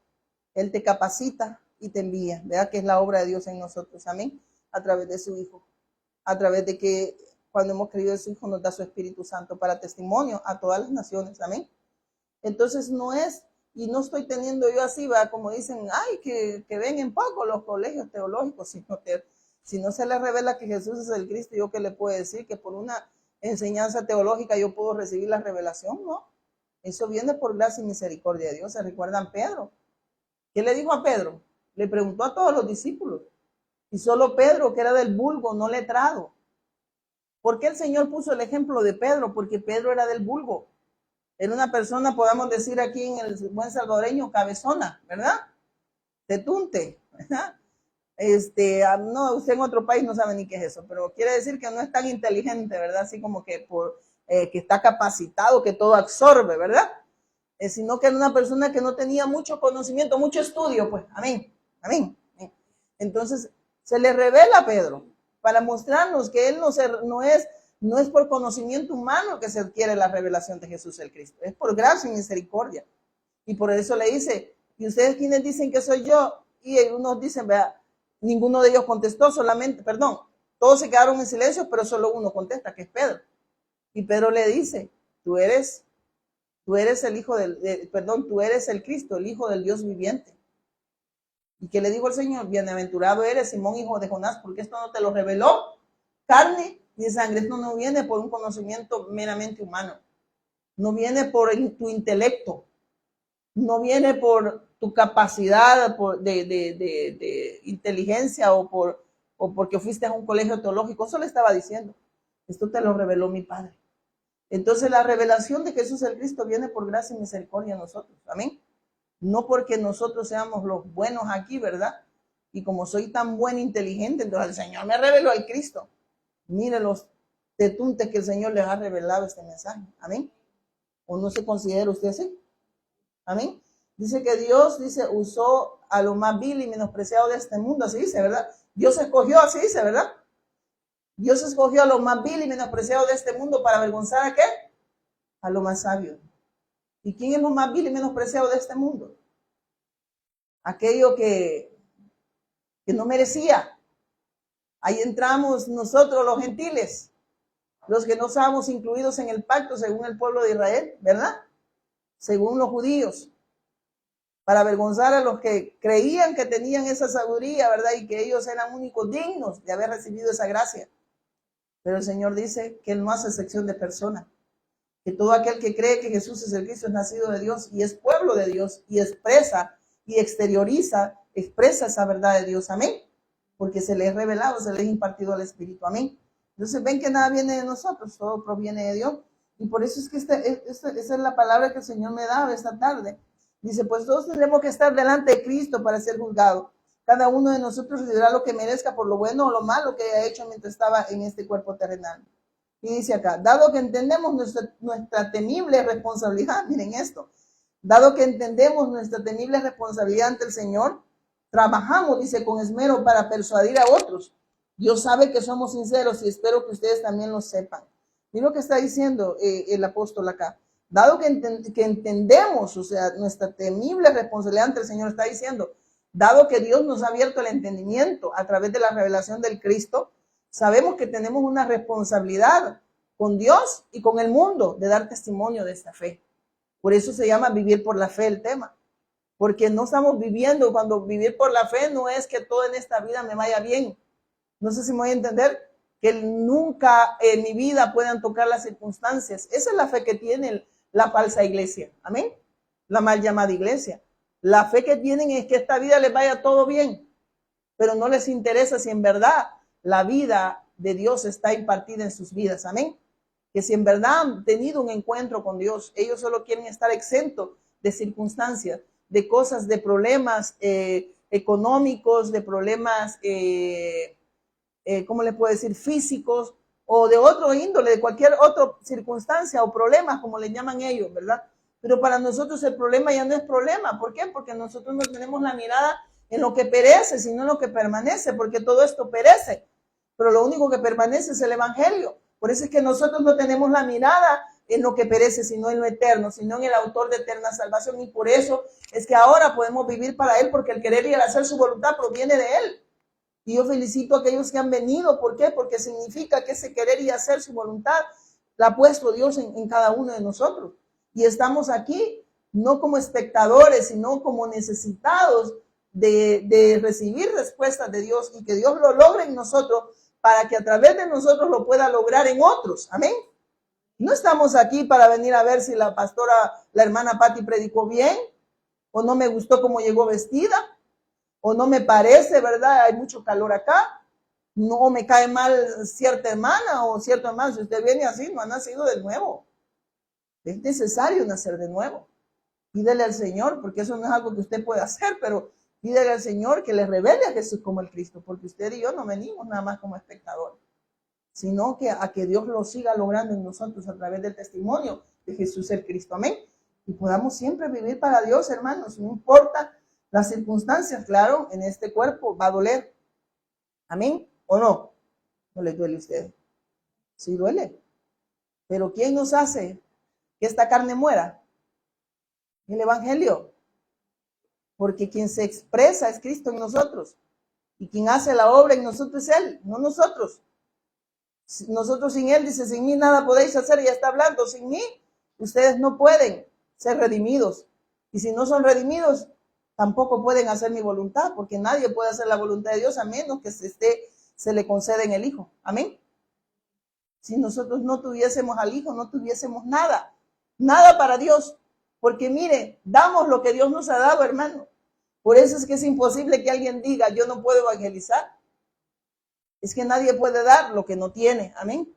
Él te capacita y te envía. Vea que es la obra de Dios en nosotros. Amén. A través de su Hijo. A través de que cuando hemos creído en su Hijo nos da su Espíritu Santo para testimonio a todas las naciones. Amén. Entonces no es, y no estoy teniendo yo así, va, como dicen, ay, que ven en poco los colegios teológicos, si no se les revela que Jesús es el Cristo, yo qué le puedo decir que por una enseñanza teológica yo puedo recibir la revelación, ¿no? Eso viene por gracia y misericordia de Dios. ¿Se recuerdan Pedro? ¿Qué le dijo a Pedro? Le preguntó a todos los discípulos. Y solo Pedro, que era del vulgo, no letrado. ¿Por qué el Señor puso el ejemplo de Pedro? Porque Pedro era del vulgo. Era una persona, podamos decir aquí en el buen salvadoreño, cabezona, ¿verdad? Tetunte, ¿verdad? No, usted en otro país no sabe ni qué es eso, pero quiere decir que no es tan inteligente, ¿verdad? Así como que que está capacitado, que todo absorbe, ¿verdad? Sino que era una persona que no tenía mucho conocimiento, mucho estudio, pues, amén, amén. Entonces, se le revela a Pedro para mostrarnos que él no es por conocimiento humano que se adquiere la revelación de Jesús el Cristo, es por gracia y misericordia. Y por eso le dice, ¿y ustedes quiénes dicen que soy yo? Y unos dicen, vea, ninguno de ellos contestó, todos se quedaron en silencio, pero solo uno contesta, que es Pedro. Y Pedro le dice, tú eres el hijo tú eres el Cristo, el Hijo del Dios viviente. ¿Y qué le dijo el Señor? Bienaventurado eres, Simón, hijo de Jonás, porque esto no te lo reveló carne ni sangre. Esto no viene por un conocimiento meramente humano. No viene por tu intelecto. No viene por tu capacidad de inteligencia o porque fuiste a un colegio teológico. Eso le estaba diciendo. Esto te lo reveló mi Padre. Entonces la revelación de Jesús el Cristo viene por gracia y misericordia a nosotros. Amén. No porque nosotros seamos los buenos aquí, ¿verdad? Y como soy tan buen e inteligente, entonces el Señor me reveló al Cristo. Mire los tetuntes que el Señor les ha revelado este mensaje. Amén. ¿O no se considera usted así? Amén. Dice que Dios, usó a lo más vil y menospreciado de este mundo. Así dice, ¿verdad? Dios escogió, así dice, ¿verdad? Dios escogió a lo más vil y menospreciado de este mundo para avergonzar a ¿qué? A lo más sabio. ¿Y quién es lo más vil y menospreciado de este mundo? Aquello que no merecía. Ahí entramos nosotros los gentiles. los que no estábamos incluidos en el pacto según el pueblo de Israel, ¿verdad? Según los judíos, para avergonzar a los que creían que tenían esa sabiduría, ¿verdad? Y que ellos eran únicos dignos de haber recibido esa gracia. Pero el Señor dice que Él no hace excepción de persona, que todo aquel que cree que Jesús es el Cristo es nacido de Dios y es pueblo de Dios y expresa y expresa esa verdad de Dios, amén, porque se le es revelado, se le es impartido al Espíritu, amén. Entonces ven que nada viene de nosotros, todo proviene de Dios, y por eso es que esa es la palabra que el Señor me daba esta tarde. Dice, pues todos tenemos que estar delante de Cristo para ser juzgados. Cada uno de nosotros recibirá lo que merezca por lo bueno o lo malo que haya hecho mientras estaba en este cuerpo terrenal. Y dice acá, dado que entendemos nuestra temible responsabilidad, miren esto, dado que entendemos nuestra temible responsabilidad ante el Señor, trabajamos, dice, con esmero para persuadir a otros. Dios sabe que somos sinceros y espero que ustedes también lo sepan. Miren lo que está diciendo el apóstol acá. Dado que entendemos, o sea, nuestra temible responsabilidad ante el Señor, está diciendo, dado que Dios nos ha abierto el entendimiento a través de la revelación del Cristo, sabemos que tenemos una responsabilidad con Dios y con el mundo de dar testimonio de esta fe. Por eso se llama vivir por la fe el tema. Porque no estamos viviendo, cuando vivir por la fe no es que todo en esta vida me vaya bien. No sé si me voy a entender, que nunca en mi vida puedan tocar las circunstancias. Esa es la fe que tiene la falsa iglesia. Amén. La mal llamada iglesia. La fe que tienen es que esta vida les vaya todo bien, pero no les interesa si en verdad la vida de Dios está impartida en sus vidas. Amén. Que si en verdad han tenido un encuentro con Dios, ellos solo quieren estar exentos de circunstancias, de cosas, de problemas económicos, de problemas, ¿cómo le puedo decir? Físicos o de otro índole, de cualquier otra circunstancia o problemas, como le llaman ellos, ¿verdad? Pero para nosotros el problema ya no es problema. ¿Por qué? Porque nosotros no tenemos la mirada en lo que perece, sino en lo que permanece, porque todo esto perece. Pero lo único que permanece es el Evangelio. Por eso es que nosotros no tenemos la mirada en lo que perece, sino en lo eterno, sino en el autor de eterna salvación. Y por eso es que ahora podemos vivir para Él, porque el querer y el hacer su voluntad proviene de Él. Y yo felicito a aquellos que han venido. ¿Por qué? Porque significa que ese querer y hacer su voluntad la ha puesto Dios en cada uno de nosotros. Y estamos aquí no como espectadores, sino como necesitados de recibir respuestas de Dios y que Dios lo logre en nosotros para que a través de nosotros lo pueda lograr en otros. Amén. No estamos aquí para venir a ver si la pastora, la hermana Patti predicó bien, o no me gustó cómo llegó vestida, o no me parece, ¿verdad? Hay mucho calor acá, no me cae mal cierta hermana o cierto hermano. Si usted viene así, no ha nacido de nuevo. Es necesario nacer de nuevo. Pídele al Señor, porque eso no es algo que usted puede hacer, pero pídele al Señor que le revele a Jesús como el Cristo, porque usted y yo no venimos nada más como espectadores, sino que a que Dios lo siga logrando en nosotros a través del testimonio de Jesús el Cristo. Amén. Y podamos siempre vivir para Dios, hermanos, no importa las circunstancias. Claro, en este cuerpo va a doler. Amén. ¿O no? ¿No le duele a usted? Sí duele. Pero ¿quién nos hace que esta carne muera? El Evangelio. Porque quien se expresa es Cristo en nosotros. Y quien hace la obra en nosotros es Él, no nosotros. Nosotros sin Él, dice, sin mí nada podéis hacer. Ya está hablando, sin mí ustedes no pueden ser redimidos. Y si no son redimidos, tampoco pueden hacer mi voluntad, porque nadie puede hacer la voluntad de Dios a menos que se le conceda en el Hijo. Amén. Si nosotros no tuviésemos al Hijo, no tuviésemos nada. Nada para Dios. Porque mire, damos lo que Dios nos ha dado, hermano. Por eso es que es imposible que alguien diga, yo no puedo evangelizar. Es que nadie puede dar lo que no tiene. Amén.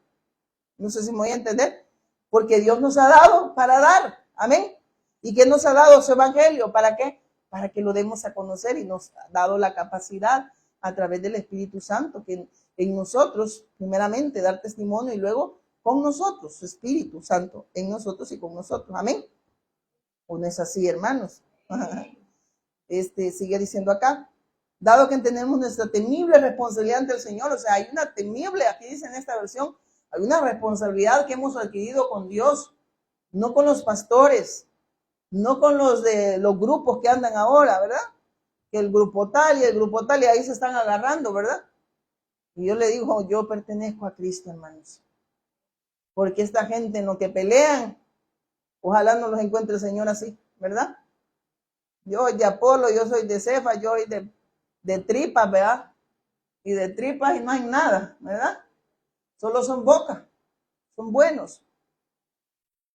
No sé si me voy a entender. Porque Dios nos ha dado para dar. Amén. ¿Y qué nos ha dado su evangelio? ¿Para qué? Para que lo demos a conocer, y nos ha dado la capacidad a través del Espíritu Santo, que en nosotros, primeramente, dar testimonio y luego con nosotros, su Espíritu Santo, en nosotros y con nosotros. Amén. ¿O no es así, hermanos? Sigue diciendo acá, dado que tenemos nuestra temible responsabilidad ante el Señor, o sea, hay una temible, aquí dice en esta versión, hay una responsabilidad que hemos adquirido con Dios, no con los pastores, no con los de los grupos que andan ahora, ¿verdad? Que el grupo tal y el grupo tal, y ahí se están agarrando, ¿verdad? Y yo le digo, yo pertenezco a Cristo, hermanos. porque esta gente en lo que pelean, ojalá no los encuentre el Señor así, ¿verdad? Yo soy de Apolo, yo soy de Cefa, yo soy de tripas, ¿verdad? Y de tripas y no hay nada, ¿verdad? Solo son bocas, son buenos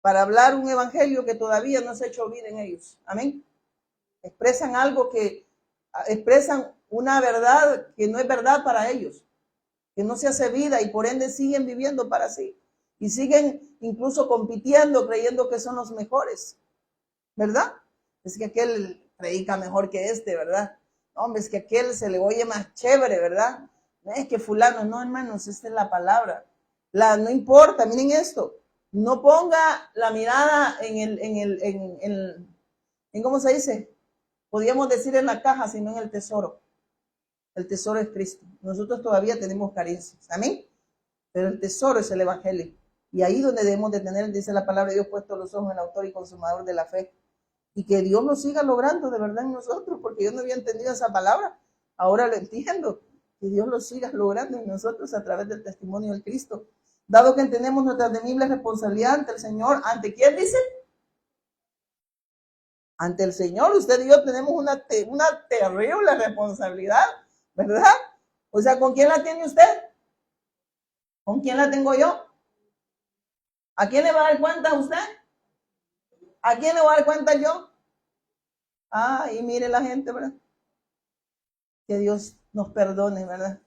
para hablar un evangelio que todavía no se ha hecho vida en ellos. Amén. Expresan algo expresan una verdad que no es verdad para ellos, que no se hace vida y por ende siguen viviendo para sí. Y siguen incluso compitiendo, creyendo que son los mejores, ¿verdad? Es que aquel predica mejor que este, ¿verdad? Hombre, es que aquel se le oye más chévere, ¿verdad? Es que fulano, no, hermanos, esta es la palabra. No importa, miren esto, no ponga la mirada en ¿cómo se dice? Podríamos decir en la caja, sino en el tesoro. El tesoro es Cristo. Nosotros todavía tenemos carencias, amén. Pero el tesoro es el evangelio. Y ahí donde debemos de tener, dice la palabra de Dios, puesto los ojos en el autor y consumador de la fe. Y que Dios lo siga logrando de verdad en nosotros, porque yo no había entendido esa palabra. Ahora lo entiendo. Que Dios lo siga logrando en nosotros a través del testimonio del Cristo. Dado que entendemos nuestra temible responsabilidad ante el Señor, ¿ante quién dice? Ante el Señor. Usted y yo tenemos una terrible responsabilidad, ¿verdad? O sea, ¿con quién la tiene usted? ¿Con quién la tengo yo? ¿A quién le va a dar cuenta usted? ¿A quién le voy a dar cuenta yo? Ah, y mire la gente, ¿verdad? Que Dios nos perdone, ¿verdad?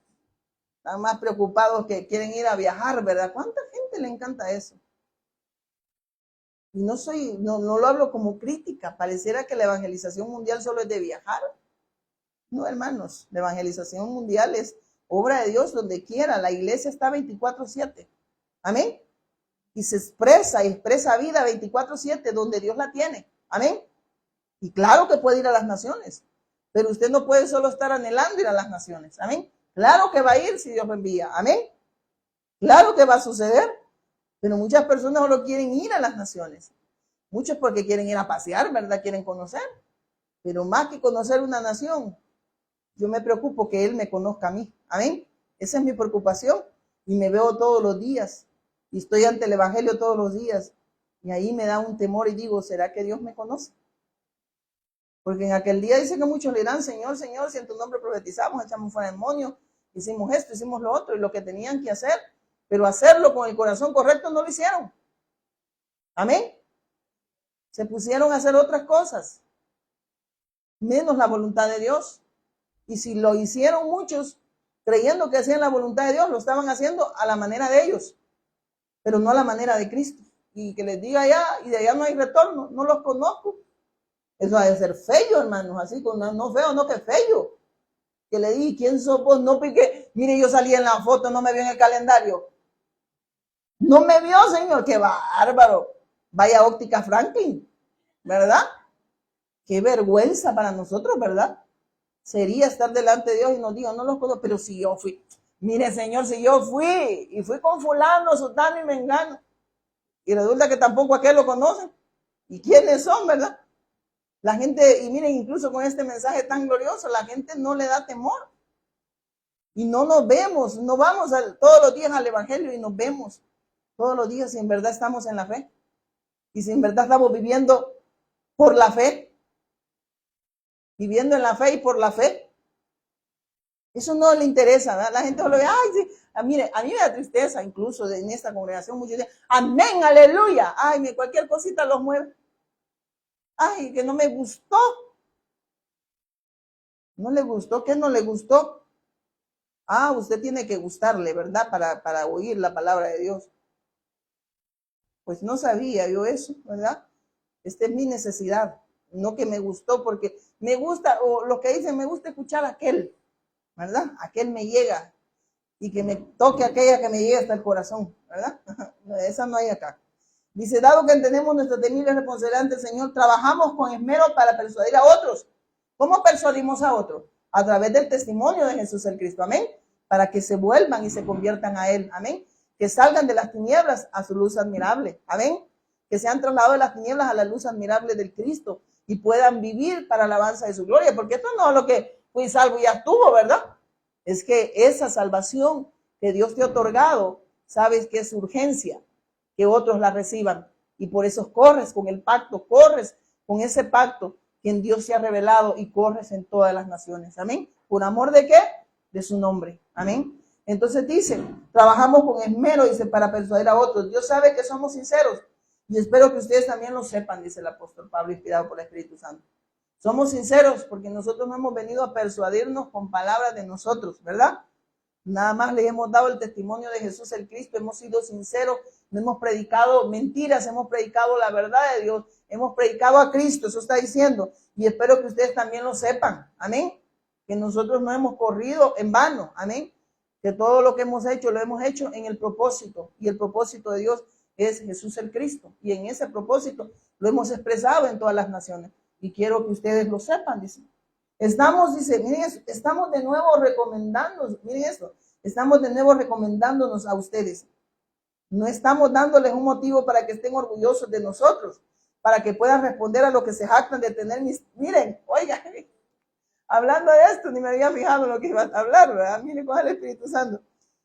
Están más preocupados que quieren ir a viajar, ¿verdad? ¿Cuánta gente le encanta eso? Y no lo hablo como crítica, pareciera que la evangelización mundial solo es de viajar. No, hermanos, la evangelización mundial es obra de Dios donde quiera. La iglesia está 24/7. Amén. Y se expresa vida 24/7 donde Dios la tiene. Amén. Y claro que puede ir a las naciones, pero usted no puede solo estar anhelando ir a las naciones. Amén. Claro que va a ir si Dios lo envía. Amén. Claro que va a suceder, pero muchas personas solo quieren ir a las naciones. Muchos porque quieren ir a pasear, ¿verdad? Quieren conocer. Pero más que conocer una nación, yo me preocupo que Él me conozca a mí. Amén. Esa es mi preocupación. Y me veo todos los días. Y estoy ante el evangelio todos los días. Y ahí me da un temor y digo, ¿será que Dios me conoce? Porque en aquel día dice que muchos le dirán, Señor, Señor, si en tu nombre profetizamos, echamos fuera demonios, hicimos esto, hicimos lo otro, y lo que tenían que hacer, pero hacerlo con el corazón correcto no lo hicieron. Amén. Se pusieron a hacer otras cosas, menos la voluntad de Dios. Y si lo hicieron muchos, creyendo que hacían la voluntad de Dios, lo estaban haciendo a la manera de ellos, pero no a la manera de Cristo. Y que les diga allá, y de allá no hay retorno, no los conozco. Eso ha de ser feo, hermanos, así, no feo, no que feo. Que le dije, ¿quién sos vos? No, porque, mire, yo salí en la foto, no me vio en el calendario. No me vio, señor, qué bárbaro. Vaya óptica Franklin, ¿verdad? Qué vergüenza para nosotros, ¿verdad? Sería estar delante de Dios y nos diga, no los conozco, pero si yo fui. Mire, señor, si yo fui, y fui con fulano, sutano y mengano. Y resulta que tampoco aquel lo conocen. ¿Y quiénes son, verdad? La gente, y miren, incluso con este mensaje tan glorioso, la gente no le da temor. Y no nos vemos, no vamos todos los días al evangelio y nos vemos todos los días si en verdad estamos en la fe. Y si en verdad estamos viviendo por la fe. Viviendo en la fe y por la fe. Eso no le interesa, ¿verdad? La gente solo ve, ay, sí. Mire, a mí me da tristeza incluso en esta congregación muchos dicen, amén, aleluya. Ay, cualquier cosita los mueve. Ay, que no me gustó. ¿No le gustó? ¿Qué no le gustó? Ah, usted tiene que gustarle, ¿verdad? Para oír la palabra de Dios. Pues no sabía yo eso, ¿verdad? Esta es mi necesidad. No que me gustó porque me gusta, o lo que dicen, me gusta escuchar a aquel, ¿verdad? Aquel me llega y que me toque aquella que me llegue hasta el corazón, ¿verdad? Esa no hay acá. Dice, dado que entendemos nuestra temible responsabilidad ante el Señor, trabajamos con esmero para persuadir a otros. ¿Cómo persuadimos a otros? A través del testimonio de Jesús el Cristo, amén, para que se vuelvan y se conviertan a Él, amén, que salgan de las tinieblas a su luz admirable, amén, que sean trasladados de las tinieblas a la luz admirable del Cristo y puedan vivir para alabanza de su gloria, porque esto no es lo que fui salvo y ya estuvo, ¿verdad? Es que esa salvación que Dios te ha otorgado, sabes que es urgencia, que otros la reciban. Y por eso corres con el pacto, corres con ese pacto que en Dios se ha revelado y corres en todas las naciones. Amén. ¿Por amor de qué? De su nombre. Amén. Entonces dice, trabajamos con esmero, dice, para persuadir a otros. Dios sabe que somos sinceros y espero que ustedes también lo sepan, dice el apóstol Pablo, inspirado por el Espíritu Santo. Somos sinceros porque nosotros no hemos venido a persuadirnos con palabras de nosotros, ¿verdad? Nada más les hemos dado el testimonio de Jesús el Cristo, hemos sido sinceros, no hemos predicado mentiras, hemos predicado la verdad de Dios, hemos predicado a Cristo, eso está diciendo, y espero que ustedes también lo sepan, amén, que nosotros no hemos corrido en vano, amén, que todo lo que hemos hecho lo hemos hecho en el propósito, y el propósito de Dios es Jesús el Cristo, y en ese propósito lo hemos expresado en todas las naciones, y quiero que ustedes lo sepan, dice. Estamos, dice, miren eso, estamos de nuevo recomendándonos, miren esto, estamos de nuevo recomendándonos a ustedes. No estamos dándoles un motivo para que estén orgullosos de nosotros, para que puedan responder a lo que se jactan de tener miren, oigan, hablando de esto, ni me había fijado en lo que iba a hablar, ¿verdad? Miren con el Espíritu Santo.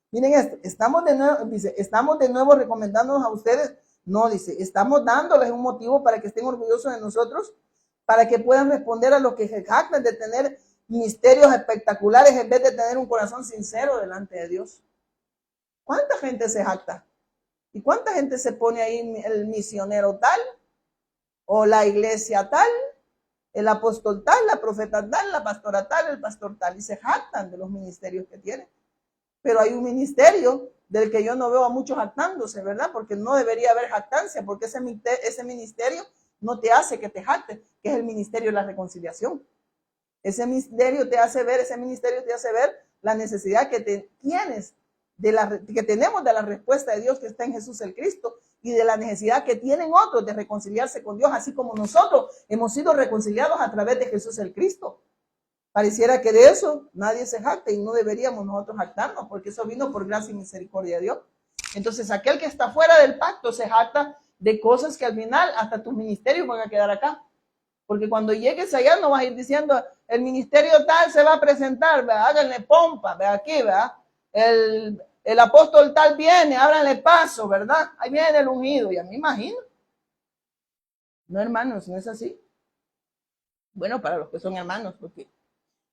Miren esto, estamos de nuevo, dice, estamos de nuevo recomendándonos a ustedes. No, dice, estamos dándoles un motivo para que estén orgullosos de nosotros, para que puedan responder a lo que se jactan de tener ministerios espectaculares en vez de tener un corazón sincero delante de Dios. ¿Cuánta gente se jacta? ¿Y cuánta gente se pone ahí el misionero tal? ¿O la iglesia tal? ¿El apóstol tal? ¿La profeta tal? ¿La pastora tal? ¿El pastor tal? Y se jactan de los ministerios que tienen. Pero hay un ministerio del que yo no veo a muchos jactándose, ¿verdad? Porque no debería haber jactancia, porque ese ministerio no te hace que te jactes, que es el ministerio de la reconciliación. Ese ministerio te hace ver la necesidad que tienes, que tenemos de la respuesta de Dios que está en Jesús el Cristo y de la necesidad que tienen otros de reconciliarse con Dios, así como nosotros hemos sido reconciliados a través de Jesús el Cristo. Pareciera que de eso nadie se jacta y no deberíamos nosotros jactarnos, porque eso vino por gracia y misericordia de Dios. Entonces aquel que está fuera del pacto se jacta de cosas que al final hasta tus ministerios van a quedar acá. Porque cuando llegues allá no vas a ir diciendo, el ministerio tal se va a presentar, ¿verdad? Háganle pompa, ¿verdad? Aquí, ¿verdad? El apóstol tal viene, ábranle paso, ¿verdad? Ahí viene el ungido, ya me imagino. No, hermanos, no es así. Bueno, para los que son hermanos, porque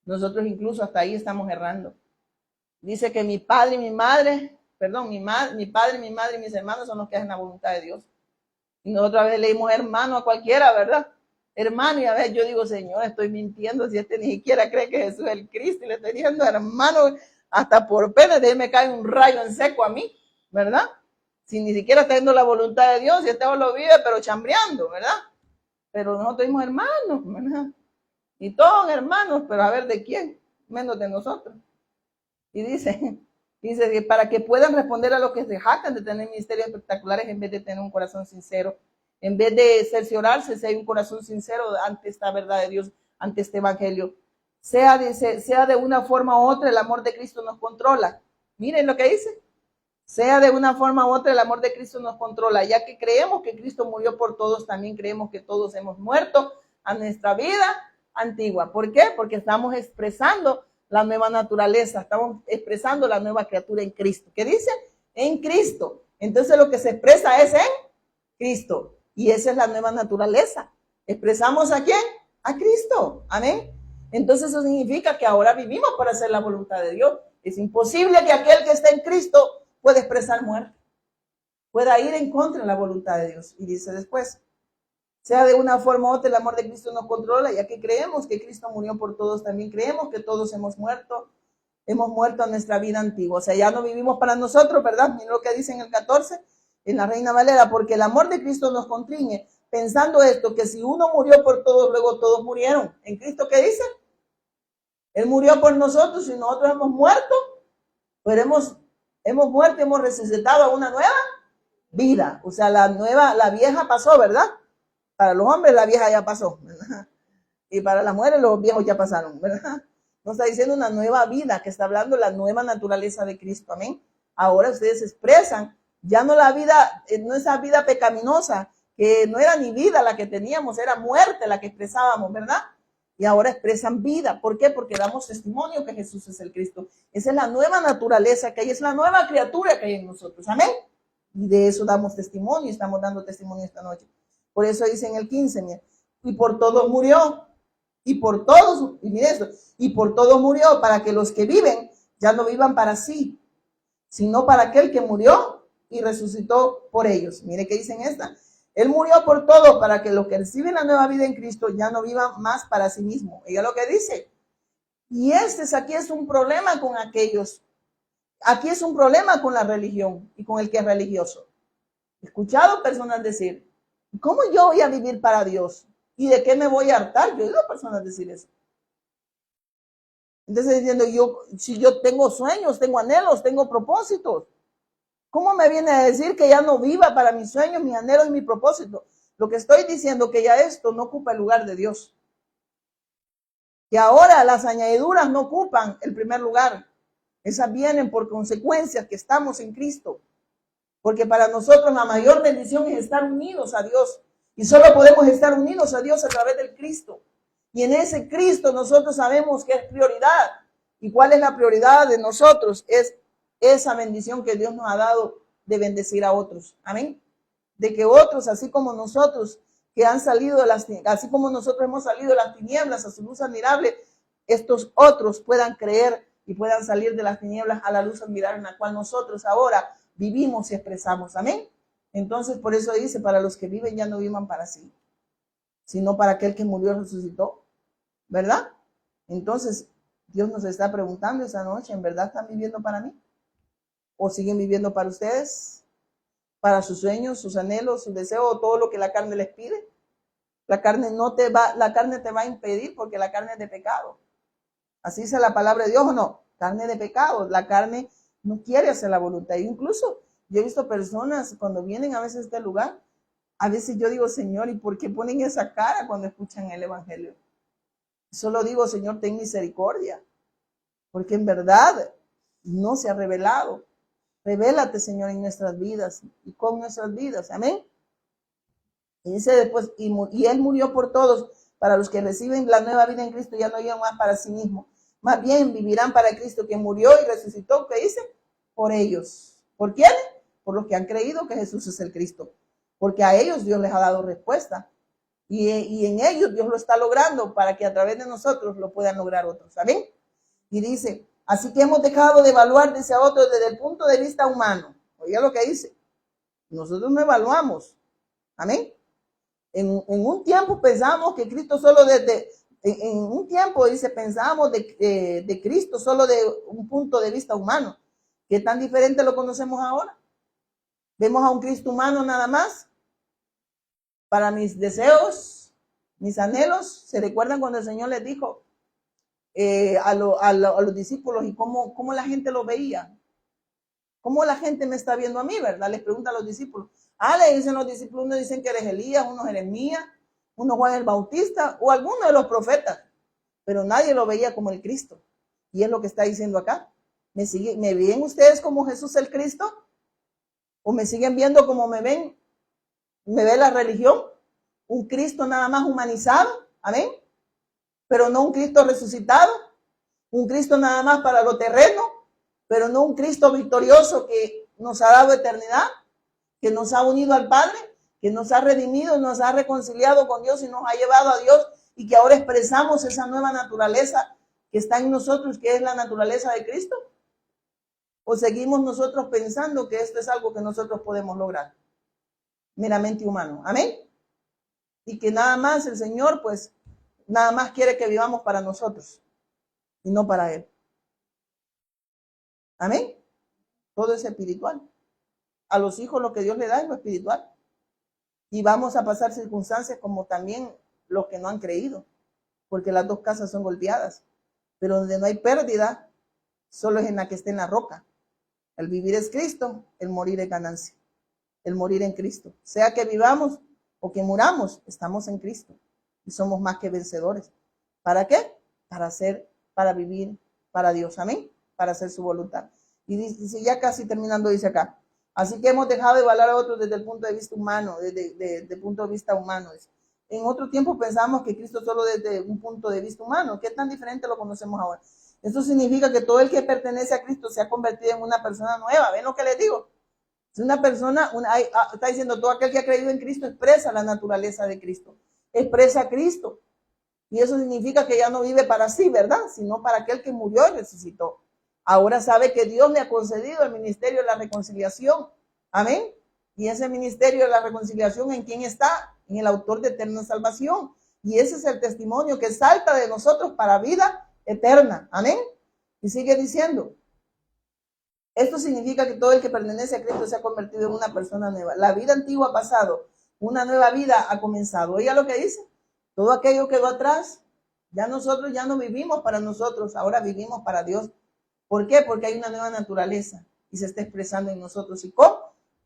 nosotros incluso hasta ahí estamos errando. Dice que mi padre y mi madre, perdón, mi padre, mi madre y mis hermanos son los que hacen la voluntad de Dios. Y nosotros a veces leímos hermano a cualquiera, ¿verdad? Hermano, y a veces yo digo, Señor, estoy mintiendo si este ni siquiera cree que Jesús es el Cristo, y le estoy diciendo hermano, hasta por pena de él me cae un rayo en seco a mí, ¿verdad? Si ni siquiera está haciendo la voluntad de Dios, y este lo vive, pero chambreando, ¿verdad? Pero nosotros somos hermanos, ¿verdad? Y todos hermanos, pero a ver de quién, menos de nosotros. Y dice que para que puedan responder a lo que se jactan de tener ministerios espectaculares en vez de tener un corazón sincero, en vez de cerciorarse si hay un corazón sincero ante esta verdad de Dios, ante este evangelio. Sea de una forma u otra, el amor de Cristo nos controla. Miren lo que dice. Sea de una forma u otra, el amor de Cristo nos controla. Ya que creemos que Cristo murió por todos, también creemos que todos hemos muerto a nuestra vida antigua. ¿Por qué? Porque estamos expresando la nueva naturaleza, estamos expresando la nueva criatura en Cristo. ¿Qué dice? En Cristo. Entonces lo que se expresa es en Cristo. Y esa es la nueva naturaleza. ¿Expresamos a quién? A Cristo. Amén. Entonces eso significa que ahora vivimos para hacer la voluntad de Dios. Es imposible que aquel que está en Cristo pueda expresar muerte, pueda ir en contra de la voluntad de Dios. Y dice después, sea de una forma u otra, el amor de Cristo nos controla, ya que creemos que Cristo murió por todos, también creemos que todos hemos muerto a nuestra vida antigua. O sea, ya no vivimos para nosotros, ¿verdad? Miren lo que dice en el 14, en la Reina Valera, porque el amor de Cristo nos constriñe, pensando esto, que si uno murió por todos, luego todos murieron. ¿En Cristo qué dice? Él murió por nosotros y nosotros hemos muerto, pero hemos muerto y hemos resucitado a una nueva vida. O sea, la vieja pasó, ¿verdad? Para los hombres la vieja ya pasó, ¿verdad? Y para las mujeres los viejos ya pasaron, ¿verdad? Nos está diciendo una nueva vida, que está hablando la nueva naturaleza de Cristo, amén. Ahora ustedes expresan, ya no la vida, no esa vida pecaminosa, que no era ni vida la que teníamos, era muerte la que expresábamos, ¿verdad? Y ahora expresan vida. ¿Por qué? Porque damos testimonio que Jesús es el Cristo. Esa es la nueva naturaleza que hay, es la nueva criatura que hay en nosotros, amén. Y de eso damos testimonio, estamos dando testimonio esta noche. Por eso dice en el 15, mira, y por todos murió, y por todos, y mire esto, y por todos murió, para que los que viven ya no vivan para sí, sino para aquel que murió y resucitó por ellos. Mire qué dicen esta. Él murió por todo para que los que reciben la nueva vida en Cristo ya no vivan más para sí mismos. Oiga lo que dice. Y aquí es un problema con aquellos. Aquí es un problema con la religión y con el que es religioso. He escuchado personas decir, ¿cómo yo voy a vivir para Dios? ¿Y de qué me voy a hartar? Yo he oído personas decir eso. Entonces diciendo, si yo tengo sueños, tengo anhelos, tengo propósitos, ¿cómo me viene a decir que ya no viva para mis sueños, mis anhelos y mi propósito? Lo que estoy diciendo es que ya esto no ocupa el lugar de Dios. Que ahora las añadiduras no ocupan el primer lugar. Esas vienen por consecuencias que estamos en Cristo. Porque para nosotros la mayor bendición es estar unidos a Dios. Y solo podemos estar unidos a Dios a través del Cristo. Y en ese Cristo nosotros sabemos que es prioridad. ¿Y cuál es la prioridad de nosotros? Es esa bendición que Dios nos ha dado de bendecir a otros. Amén. De que otros, así como nosotros, que han salido así como nosotros hemos salido de las tinieblas a su luz admirable, estos otros puedan creer y puedan salir de las tinieblas a la luz admirable en la cual nosotros ahora vivimos y expresamos. Amén. Entonces, por eso dice, para los que viven ya no vivan para sí, sino para aquel que murió y resucitó. ¿Verdad? Entonces, Dios nos está preguntando esa noche, ¿en verdad están viviendo para mí? ¿O siguen viviendo para ustedes? ¿Para sus sueños, sus anhelos, sus deseos, todo lo que la carne les pide? La carne te va a impedir porque la carne es de pecado. Así dice la palabra de Dios, ¿o no? Carne de pecado. La carne no quiere hacer la voluntad. Incluso yo he visto personas cuando vienen a veces a este lugar, a veces yo digo, Señor, ¿y por qué ponen esa cara cuando escuchan el evangelio? Solo digo, Señor, ten misericordia, porque en verdad no se ha revelado. Revélate, Señor, en nuestras vidas y con nuestras vidas. Amén. Y dice después, y Él murió por todos, para los que reciben la nueva vida en Cristo, ya no vivan más para sí mismos. Más bien vivirán para Cristo, que murió y resucitó. ¿Qué dice? Por ellos. ¿Por quiénes? Por los que han creído que Jesús es el Cristo. Porque a ellos Dios les ha dado respuesta. Y en ellos Dios lo está logrando para que a través de nosotros lo puedan lograr otros. ¿Saben? Y dice, así que hemos dejado de evaluar desde a otros desde el punto de vista humano. Oiga lo que dice. Nosotros no evaluamos. Amén. En un tiempo pensamos que Cristo solo en un tiempo dice, pensamos de Cristo solo de un punto de vista humano. ¿Qué tan diferente lo conocemos ahora? Vemos a un Cristo humano nada más. Para mis deseos, mis anhelos, ¿se recuerdan cuando el Señor les dijo a los discípulos y cómo la gente lo veía? ¿Cómo la gente me está viendo a mí, verdad? Les pregunta a los discípulos. Le dicen los discípulos, unos dicen que eres Elías, unos Jeremías, unos Juan el Bautista o alguno de los profetas, pero nadie lo veía como el Cristo. Y es lo que está diciendo acá. ¿Me ven ustedes como Jesús el Cristo? ¿O me siguen viendo como me ven? ¿Me ve la religión? Un Cristo nada más humanizado, amén, pero no un Cristo resucitado, un Cristo nada más para lo terreno, pero no un Cristo victorioso que nos ha dado eternidad, que nos ha unido al Padre, que nos ha redimido, nos ha reconciliado con Dios y nos ha llevado a Dios y que ahora expresamos esa nueva naturaleza que está en nosotros, que es la naturaleza de Cristo. ¿O seguimos nosotros pensando que esto es algo que nosotros podemos lograr? Meramente humano. Amén. Y que nada más el Señor, pues, nada más quiere que vivamos para nosotros y no para Él. Amén. Todo es espiritual. A los hijos lo que Dios le da es lo espiritual. Y vamos a pasar circunstancias como también los que no han creído, porque las dos casas son golpeadas. Pero donde no hay pérdida, solo es en la que esté en la roca. El vivir es Cristo, el morir es ganancia. El morir en Cristo. Sea que vivamos o que muramos, estamos en Cristo. Y somos más que vencedores. ¿Para qué? Para vivir para Dios. Amén. Para hacer su voluntad. Y dice, ya casi terminando, dice acá. Así que hemos dejado de evaluar a otros desde el punto de vista humano, desde el punto de vista humano. En otro tiempo pensamos que Cristo solo desde un punto de vista humano. ¿Qué tan diferente lo conocemos ahora? Eso significa que todo el que pertenece a Cristo se ha convertido en una persona nueva. ¿Ven lo que les digo? Si una persona, está diciendo, todo aquel que ha creído en Cristo expresa la naturaleza de Cristo, expresa a Cristo. Y eso significa que ya no vive para sí, ¿verdad? Sino para aquel que murió y resucitó. Ahora sabe que Dios le ha concedido el ministerio de la reconciliación. Amén. Y ese ministerio de la reconciliación, ¿en quién está? En el autor de eterna salvación. Y ese es el testimonio que salta de nosotros para vida eterna. Amén. Y sigue diciendo, esto significa que todo el que pertenece a Cristo se ha convertido en una persona nueva. La vida antigua ha pasado, una nueva vida ha comenzado. Oiga lo que dice, todo aquello quedó atrás. Ya nosotros ya no vivimos para nosotros, ahora vivimos para Dios. ¿Por qué? Porque hay una nueva naturaleza y se está expresando en nosotros y con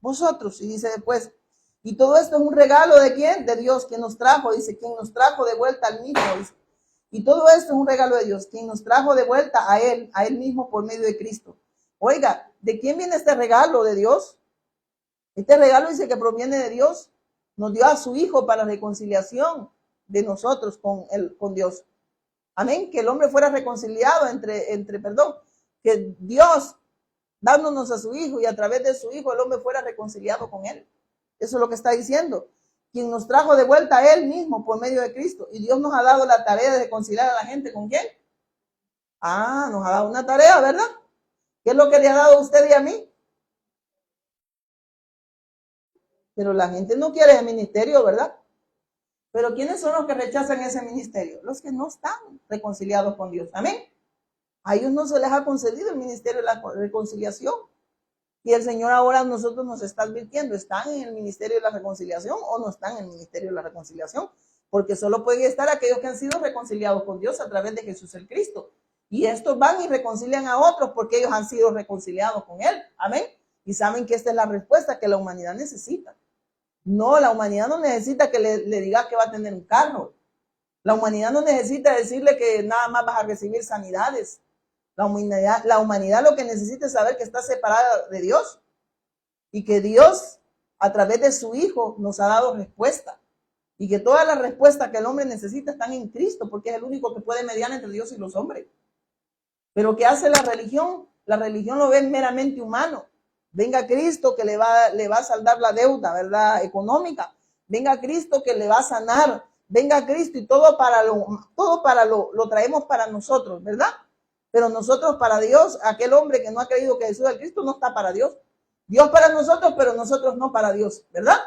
vosotros. Y dice después, y todo esto es un regalo ¿de quién? De Dios, quien nos trajo, dice, quien nos trajo de vuelta al mismo. Dice. Y todo esto es un regalo de Dios, quien nos trajo de vuelta a Él mismo por medio de Cristo. Oiga, ¿de quién viene este regalo? ¿De Dios? Este regalo dice que proviene de Dios. Nos dio a su Hijo para reconciliación de nosotros con Dios. Amén. Que el hombre fuera reconciliado que Dios, dándonos a su Hijo y a través de su Hijo, el hombre fuera reconciliado con Él. Eso es lo que está diciendo. Quien nos trajo de vuelta a Él mismo por medio de Cristo. Y Dios nos ha dado la tarea de reconciliar a la gente ¿con quién? Nos ha dado una tarea, ¿verdad? ¿Qué es lo que le ha dado a usted y a mí? Pero la gente no quiere el ministerio, ¿verdad? Pero ¿quiénes son los que rechazan ese ministerio? Los que no están reconciliados con Dios. Amén. A ellos no se les ha concedido el ministerio de la reconciliación. Y el Señor ahora a nosotros nos está advirtiendo, ¿están en el ministerio de la reconciliación o no están en el ministerio de la reconciliación? Porque solo pueden estar aquellos que han sido reconciliados con Dios a través de Jesús el Cristo. Y estos van y reconcilian a otros porque ellos han sido reconciliados con Él. Amén. Y saben que esta es la respuesta que la humanidad necesita. No, la humanidad no necesita que le diga que va a tener un carro. La humanidad no necesita decirle que nada más vas a recibir sanidades. La humanidad lo que necesita es saber que está separada de Dios y que Dios, a través de su Hijo, nos ha dado respuesta. Y que todas las respuestas que el hombre necesita están en Cristo, porque es el único que puede mediar entre Dios y los hombres. Pero ¿qué hace la religión? La religión lo ve meramente humano. Venga Cristo que le va a saldar la deuda, ¿verdad? Económica. Venga Cristo que le va a sanar. Venga Cristo y todo lo traemos para nosotros, ¿verdad? Pero nosotros para Dios, aquel hombre que no ha creído que Jesús es el Cristo no está para Dios. Dios para nosotros, pero nosotros no para Dios, ¿verdad?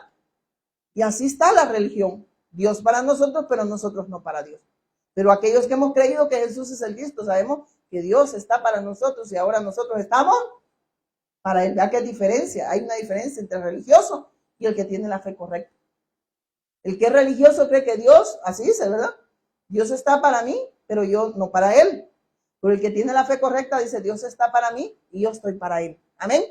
Y así está la religión. Dios para nosotros, pero nosotros no para Dios. Pero aquellos que hemos creído que Jesús es el Cristo, sabemos que Dios está para nosotros y ahora nosotros estamos para Él. Vea que hay diferencia. Hay una diferencia entre el religioso y el que tiene la fe correcta. El que es religioso cree que Dios, así dice, ¿verdad? Dios está para mí, pero yo no para Él. Pero el que tiene la fe correcta dice, Dios está para mí y yo estoy para Él. Amén.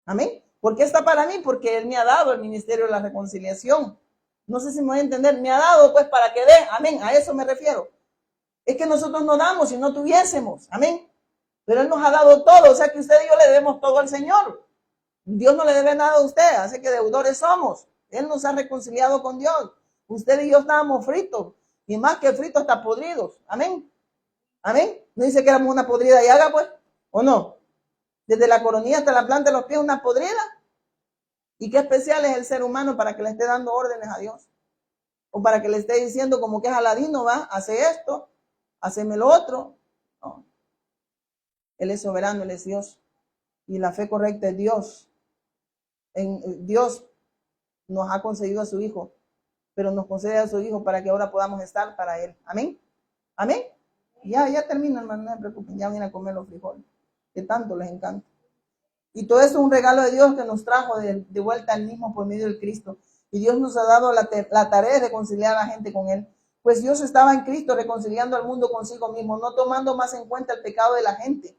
Amén. ¿Por qué está para mí? Porque Él me ha dado el ministerio de la reconciliación. No sé si me voy a entender. Me ha dado pues para que dé. Amén. A eso me refiero. Es que nosotros no damos si no tuviésemos. Amén. Pero Él nos ha dado todo. O sea que usted y yo le debemos todo al Señor. Dios no le debe nada a usted. Así que deudores somos. Él nos ha reconciliado con Dios. Usted y yo estábamos fritos. Y más que fritos, hasta podridos. Amén. Amén. ¿No dice que éramos una podrida llaga, pues? ¿O no? Desde la coronilla hasta la planta de los pies, una podrida. ¿Y qué especial es el ser humano para que le esté dando órdenes a Dios? O para que le esté diciendo como que es Aladino, va, hace esto, haceme lo otro. No. Él es soberano, Él es Dios. Y la fe correcta es Dios. Dios nos ha concedido a su Hijo, pero nos concede a su Hijo para que ahora podamos estar para Él. Amén. Amén. Ya termino, hermano, no se preocupen, ya vienen a comer los frijoles, que tanto les encanta. Y todo eso es un regalo de Dios que nos trajo de vuelta al mismo por medio del Cristo. Y Dios nos ha dado la tarea de reconciliar a la gente con Él. Pues Dios estaba en Cristo reconciliando al mundo consigo mismo, no tomando más en cuenta el pecado de la gente.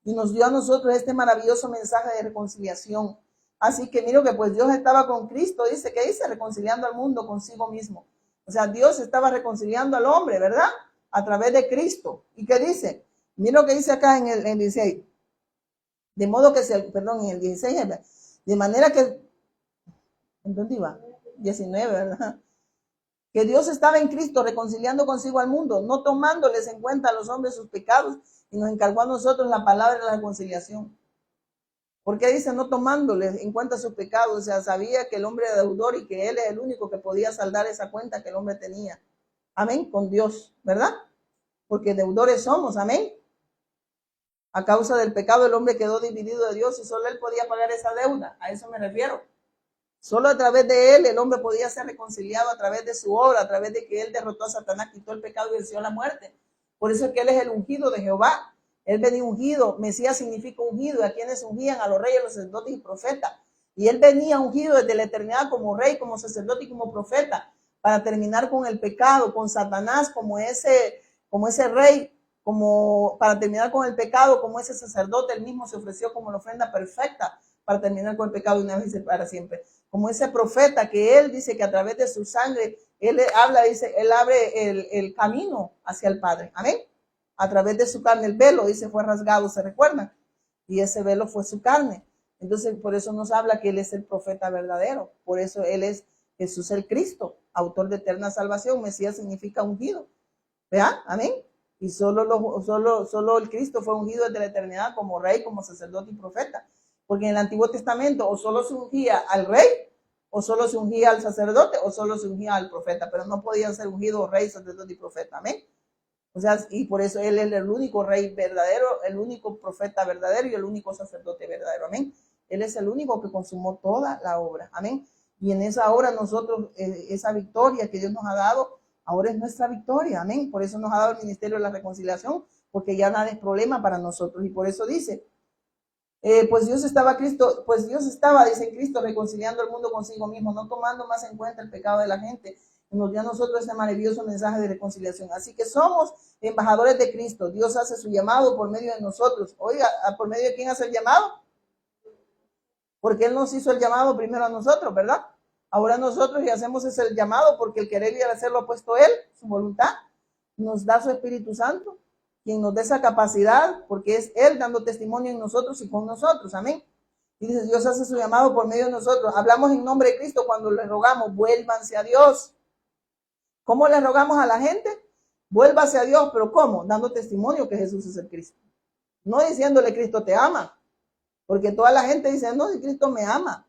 Y nos dio a nosotros este maravilloso mensaje de reconciliación. Así que miro que pues Dios estaba con Cristo, dice, ¿qué dice? Reconciliando al mundo consigo mismo. O sea, Dios estaba reconciliando al hombre, ¿verdad? A través de Cristo. ¿Y qué dice? Mira lo que dice acá en el 16. De modo que, en el 16, de manera que, ¿en dónde iba? 19, ¿verdad? Que Dios estaba en Cristo reconciliando consigo al mundo, no tomándoles en cuenta a los hombres sus pecados, y nos encargó a nosotros la palabra de la reconciliación. ¿Por qué dice no tomándole en cuenta sus pecados? O sea, sabía que el hombre era deudor y que él es el único que podía saldar esa cuenta que el hombre tenía. Amén, con Dios, ¿verdad? Porque deudores somos, amén. A causa del pecado el hombre quedó dividido de Dios y solo él podía pagar esa deuda. A eso me refiero. Solo a través de él el hombre podía ser reconciliado, a través de su obra, a través de que él derrotó a Satanás, quitó el pecado y venció la muerte. Por eso es que él es el ungido de Jehová. Él venía ungido. Mesías significa ungido. ¿A quienes ungían? A los reyes, los sacerdotes y profetas. Y él venía ungido desde la eternidad como rey, como sacerdote y como profeta, para terminar con el pecado, con Satanás como ese rey, como para terminar con el pecado, como ese sacerdote. Él mismo se ofreció como la ofrenda perfecta para terminar con el pecado de una vez y para siempre. Como ese profeta que él dice que a través de su sangre, él habla, dice, él abre el camino hacia el Padre. Amén. A través de su carne, el velo, dice, fue rasgado, ¿se recuerdan? Y ese velo fue su carne. Entonces, por eso nos habla que él es el profeta verdadero. Por eso él es Jesús el Cristo, autor de eterna salvación. Mesías significa ungido. ¿Vean? Amén. Y solo el Cristo fue ungido desde la eternidad como rey, como sacerdote y profeta. Porque en el Antiguo Testamento o solo se ungía al rey, o solo se ungía al sacerdote, o solo se ungía al profeta, pero no podían ser ungidos rey, sacerdote y profeta. Amén. O sea, y por eso él es el único rey verdadero, el único profeta verdadero y el único sacerdote verdadero. Amén. Él es el único que consumó toda la obra. Amén. Y en esa obra nosotros, esa victoria que Dios nos ha dado, ahora es nuestra victoria. Amén. Por eso nos ha dado el ministerio de la reconciliación, porque ya nada es problema para nosotros. Y por eso dice, pues Dios estaba, dice en Cristo, reconciliando el mundo consigo mismo, no tomando más en cuenta el pecado de la gente. Y nos dio a nosotros ese maravilloso mensaje de reconciliación. Así que somos embajadores de Cristo. Dios hace su llamado por medio de nosotros. Oiga, ¿por medio de quién hace el llamado? Porque Él nos hizo el llamado primero a nosotros, ¿verdad? Ahora nosotros y hacemos ese llamado porque el querer y el hacerlo ha puesto Él, su voluntad. Nos da su Espíritu Santo, quien nos dé esa capacidad, porque es Él dando testimonio en nosotros y con nosotros. Amén. Y dice, Dios hace su llamado por medio de nosotros. Hablamos en nombre de Cristo cuando le rogamos, vuélvanse a Dios. ¿Cómo le rogamos a la gente? Vuélvase a Dios, pero ¿cómo? Dando testimonio que Jesús es el Cristo. No diciéndole Cristo te ama, porque toda la gente dice, no, si Cristo me ama.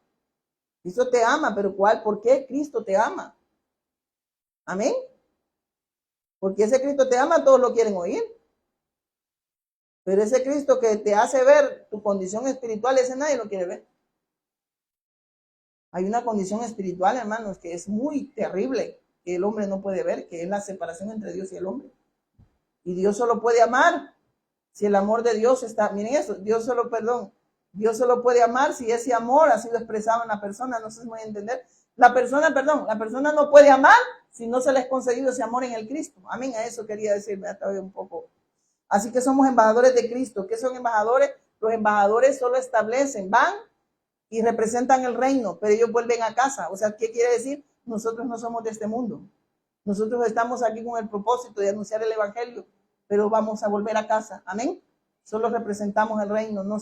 Cristo te ama, pero ¿cuál? ¿Por qué Cristo te ama? Amén. Porque ese Cristo te ama, todos lo quieren oír. Pero ese Cristo que te hace ver tu condición espiritual, ese nadie lo quiere ver. Hay una condición espiritual, hermanos, que es muy terrible, que el hombre no puede ver, que es la separación entre Dios y el hombre. Y Dios solo puede amar si el amor de Dios está, miren eso, Dios solo puede amar si ese amor ha sido expresado en la persona. No sé si me voy a entender. La persona no puede amar si no se le ha concedido ese amor en el Cristo. Amén, a eso quería decirme hasta hoy un poco. Así que somos embajadores de Cristo. ¿Qué son embajadores? Los embajadores solo establecen, van y representan el reino, pero ellos vuelven a casa. O sea, ¿qué quiere decir? Nosotros no somos de este mundo. Nosotros estamos aquí con el propósito de anunciar el evangelio, pero vamos a volver a casa. Amén. Solo representamos el reino. No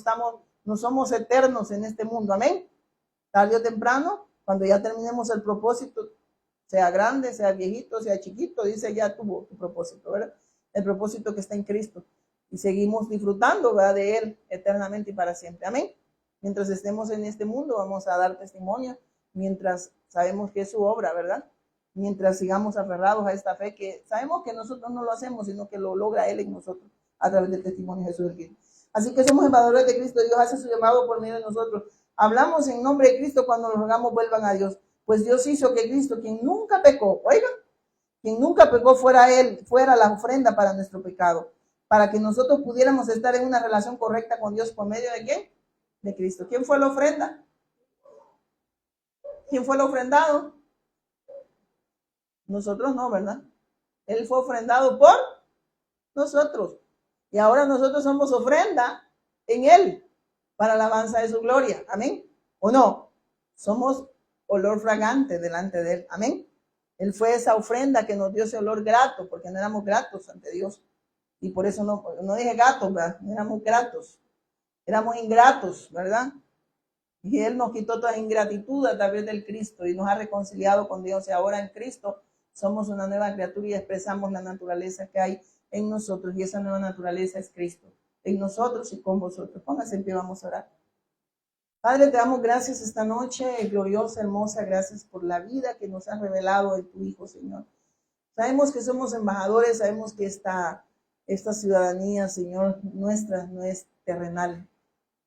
somos eternos en este mundo. Amén. Tarde o temprano, cuando ya terminemos el propósito, sea grande, sea viejito, sea chiquito, dice, ya tuvo tu propósito, ¿verdad? El propósito que está en Cristo. Y seguimos disfrutando, ¿verdad?, de Él eternamente y para siempre. Amén. Mientras estemos en este mundo, vamos a dar testimonio, mientras sabemos que es su obra, ¿verdad? Mientras sigamos aferrados a esta fe, que sabemos que nosotros no lo hacemos, sino que lo logra Él en nosotros, a través del testimonio de Jesús el Cristo. Así que somos embajadores de Cristo. Dios hace su llamado por medio de nosotros. Hablamos en nombre de Cristo cuando los rogamos vuelvan a Dios. Pues Dios hizo que Cristo, quien nunca pecó, oigan, quien nunca pecó, fuera la ofrenda para nuestro pecado, para que nosotros pudiéramos estar en una relación correcta con Dios por medio de ¿quién? De Cristo. ¿Quién fue la ofrenda? ¿Quién fue el ofrendado? Nosotros no, ¿verdad? Él fue ofrendado por nosotros. Y ahora nosotros somos ofrenda en Él para la alabanza de su gloria. Amén. ¿O no? Somos olor fragante delante de Él. Amén. Él fue esa ofrenda que nos dio ese olor grato, porque no éramos gratos ante Dios. Y por eso no dije gatos, ¿verdad? No éramos gratos. Éramos ingratos, ¿verdad? Y Él nos quitó toda ingratitud a través del Cristo y nos ha reconciliado con Dios. Y ahora en Cristo somos una nueva criatura y expresamos la naturaleza que hay en nosotros. Y esa nueva naturaleza es Cristo, en nosotros y con vosotros. Pónganse en pie, vamos a orar. Padre, te damos gracias esta noche, gloriosa, hermosa, gracias por la vida que nos has revelado de tu Hijo, Señor. Sabemos que somos embajadores, sabemos que esta ciudadanía, Señor, nuestra no es terrenal,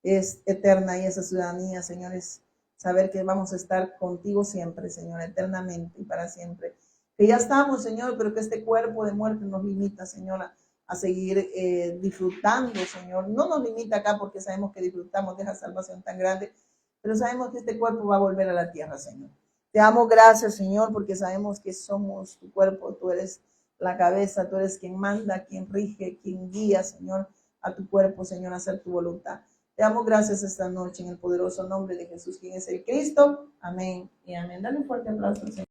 es eterna, y esa ciudadanía, Señor, es saber que vamos a estar contigo siempre, Señor, eternamente y para siempre. Que ya estamos, Señor, pero que este cuerpo de muerte nos limita, Señor, a seguir disfrutando, Señor. No nos limita acá porque sabemos que disfrutamos de esa salvación tan grande, pero sabemos que este cuerpo va a volver a la tierra, Señor. Te damos gracias, Señor, porque sabemos que somos tu cuerpo, tú eres la cabeza, tú eres quien manda, quien rige, quien guía, Señor, a tu cuerpo, Señor, a hacer tu voluntad. Te damos gracias esta noche en el poderoso nombre de Jesús, quien es el Cristo. Amén y amén. Dale un fuerte aplauso al Señor.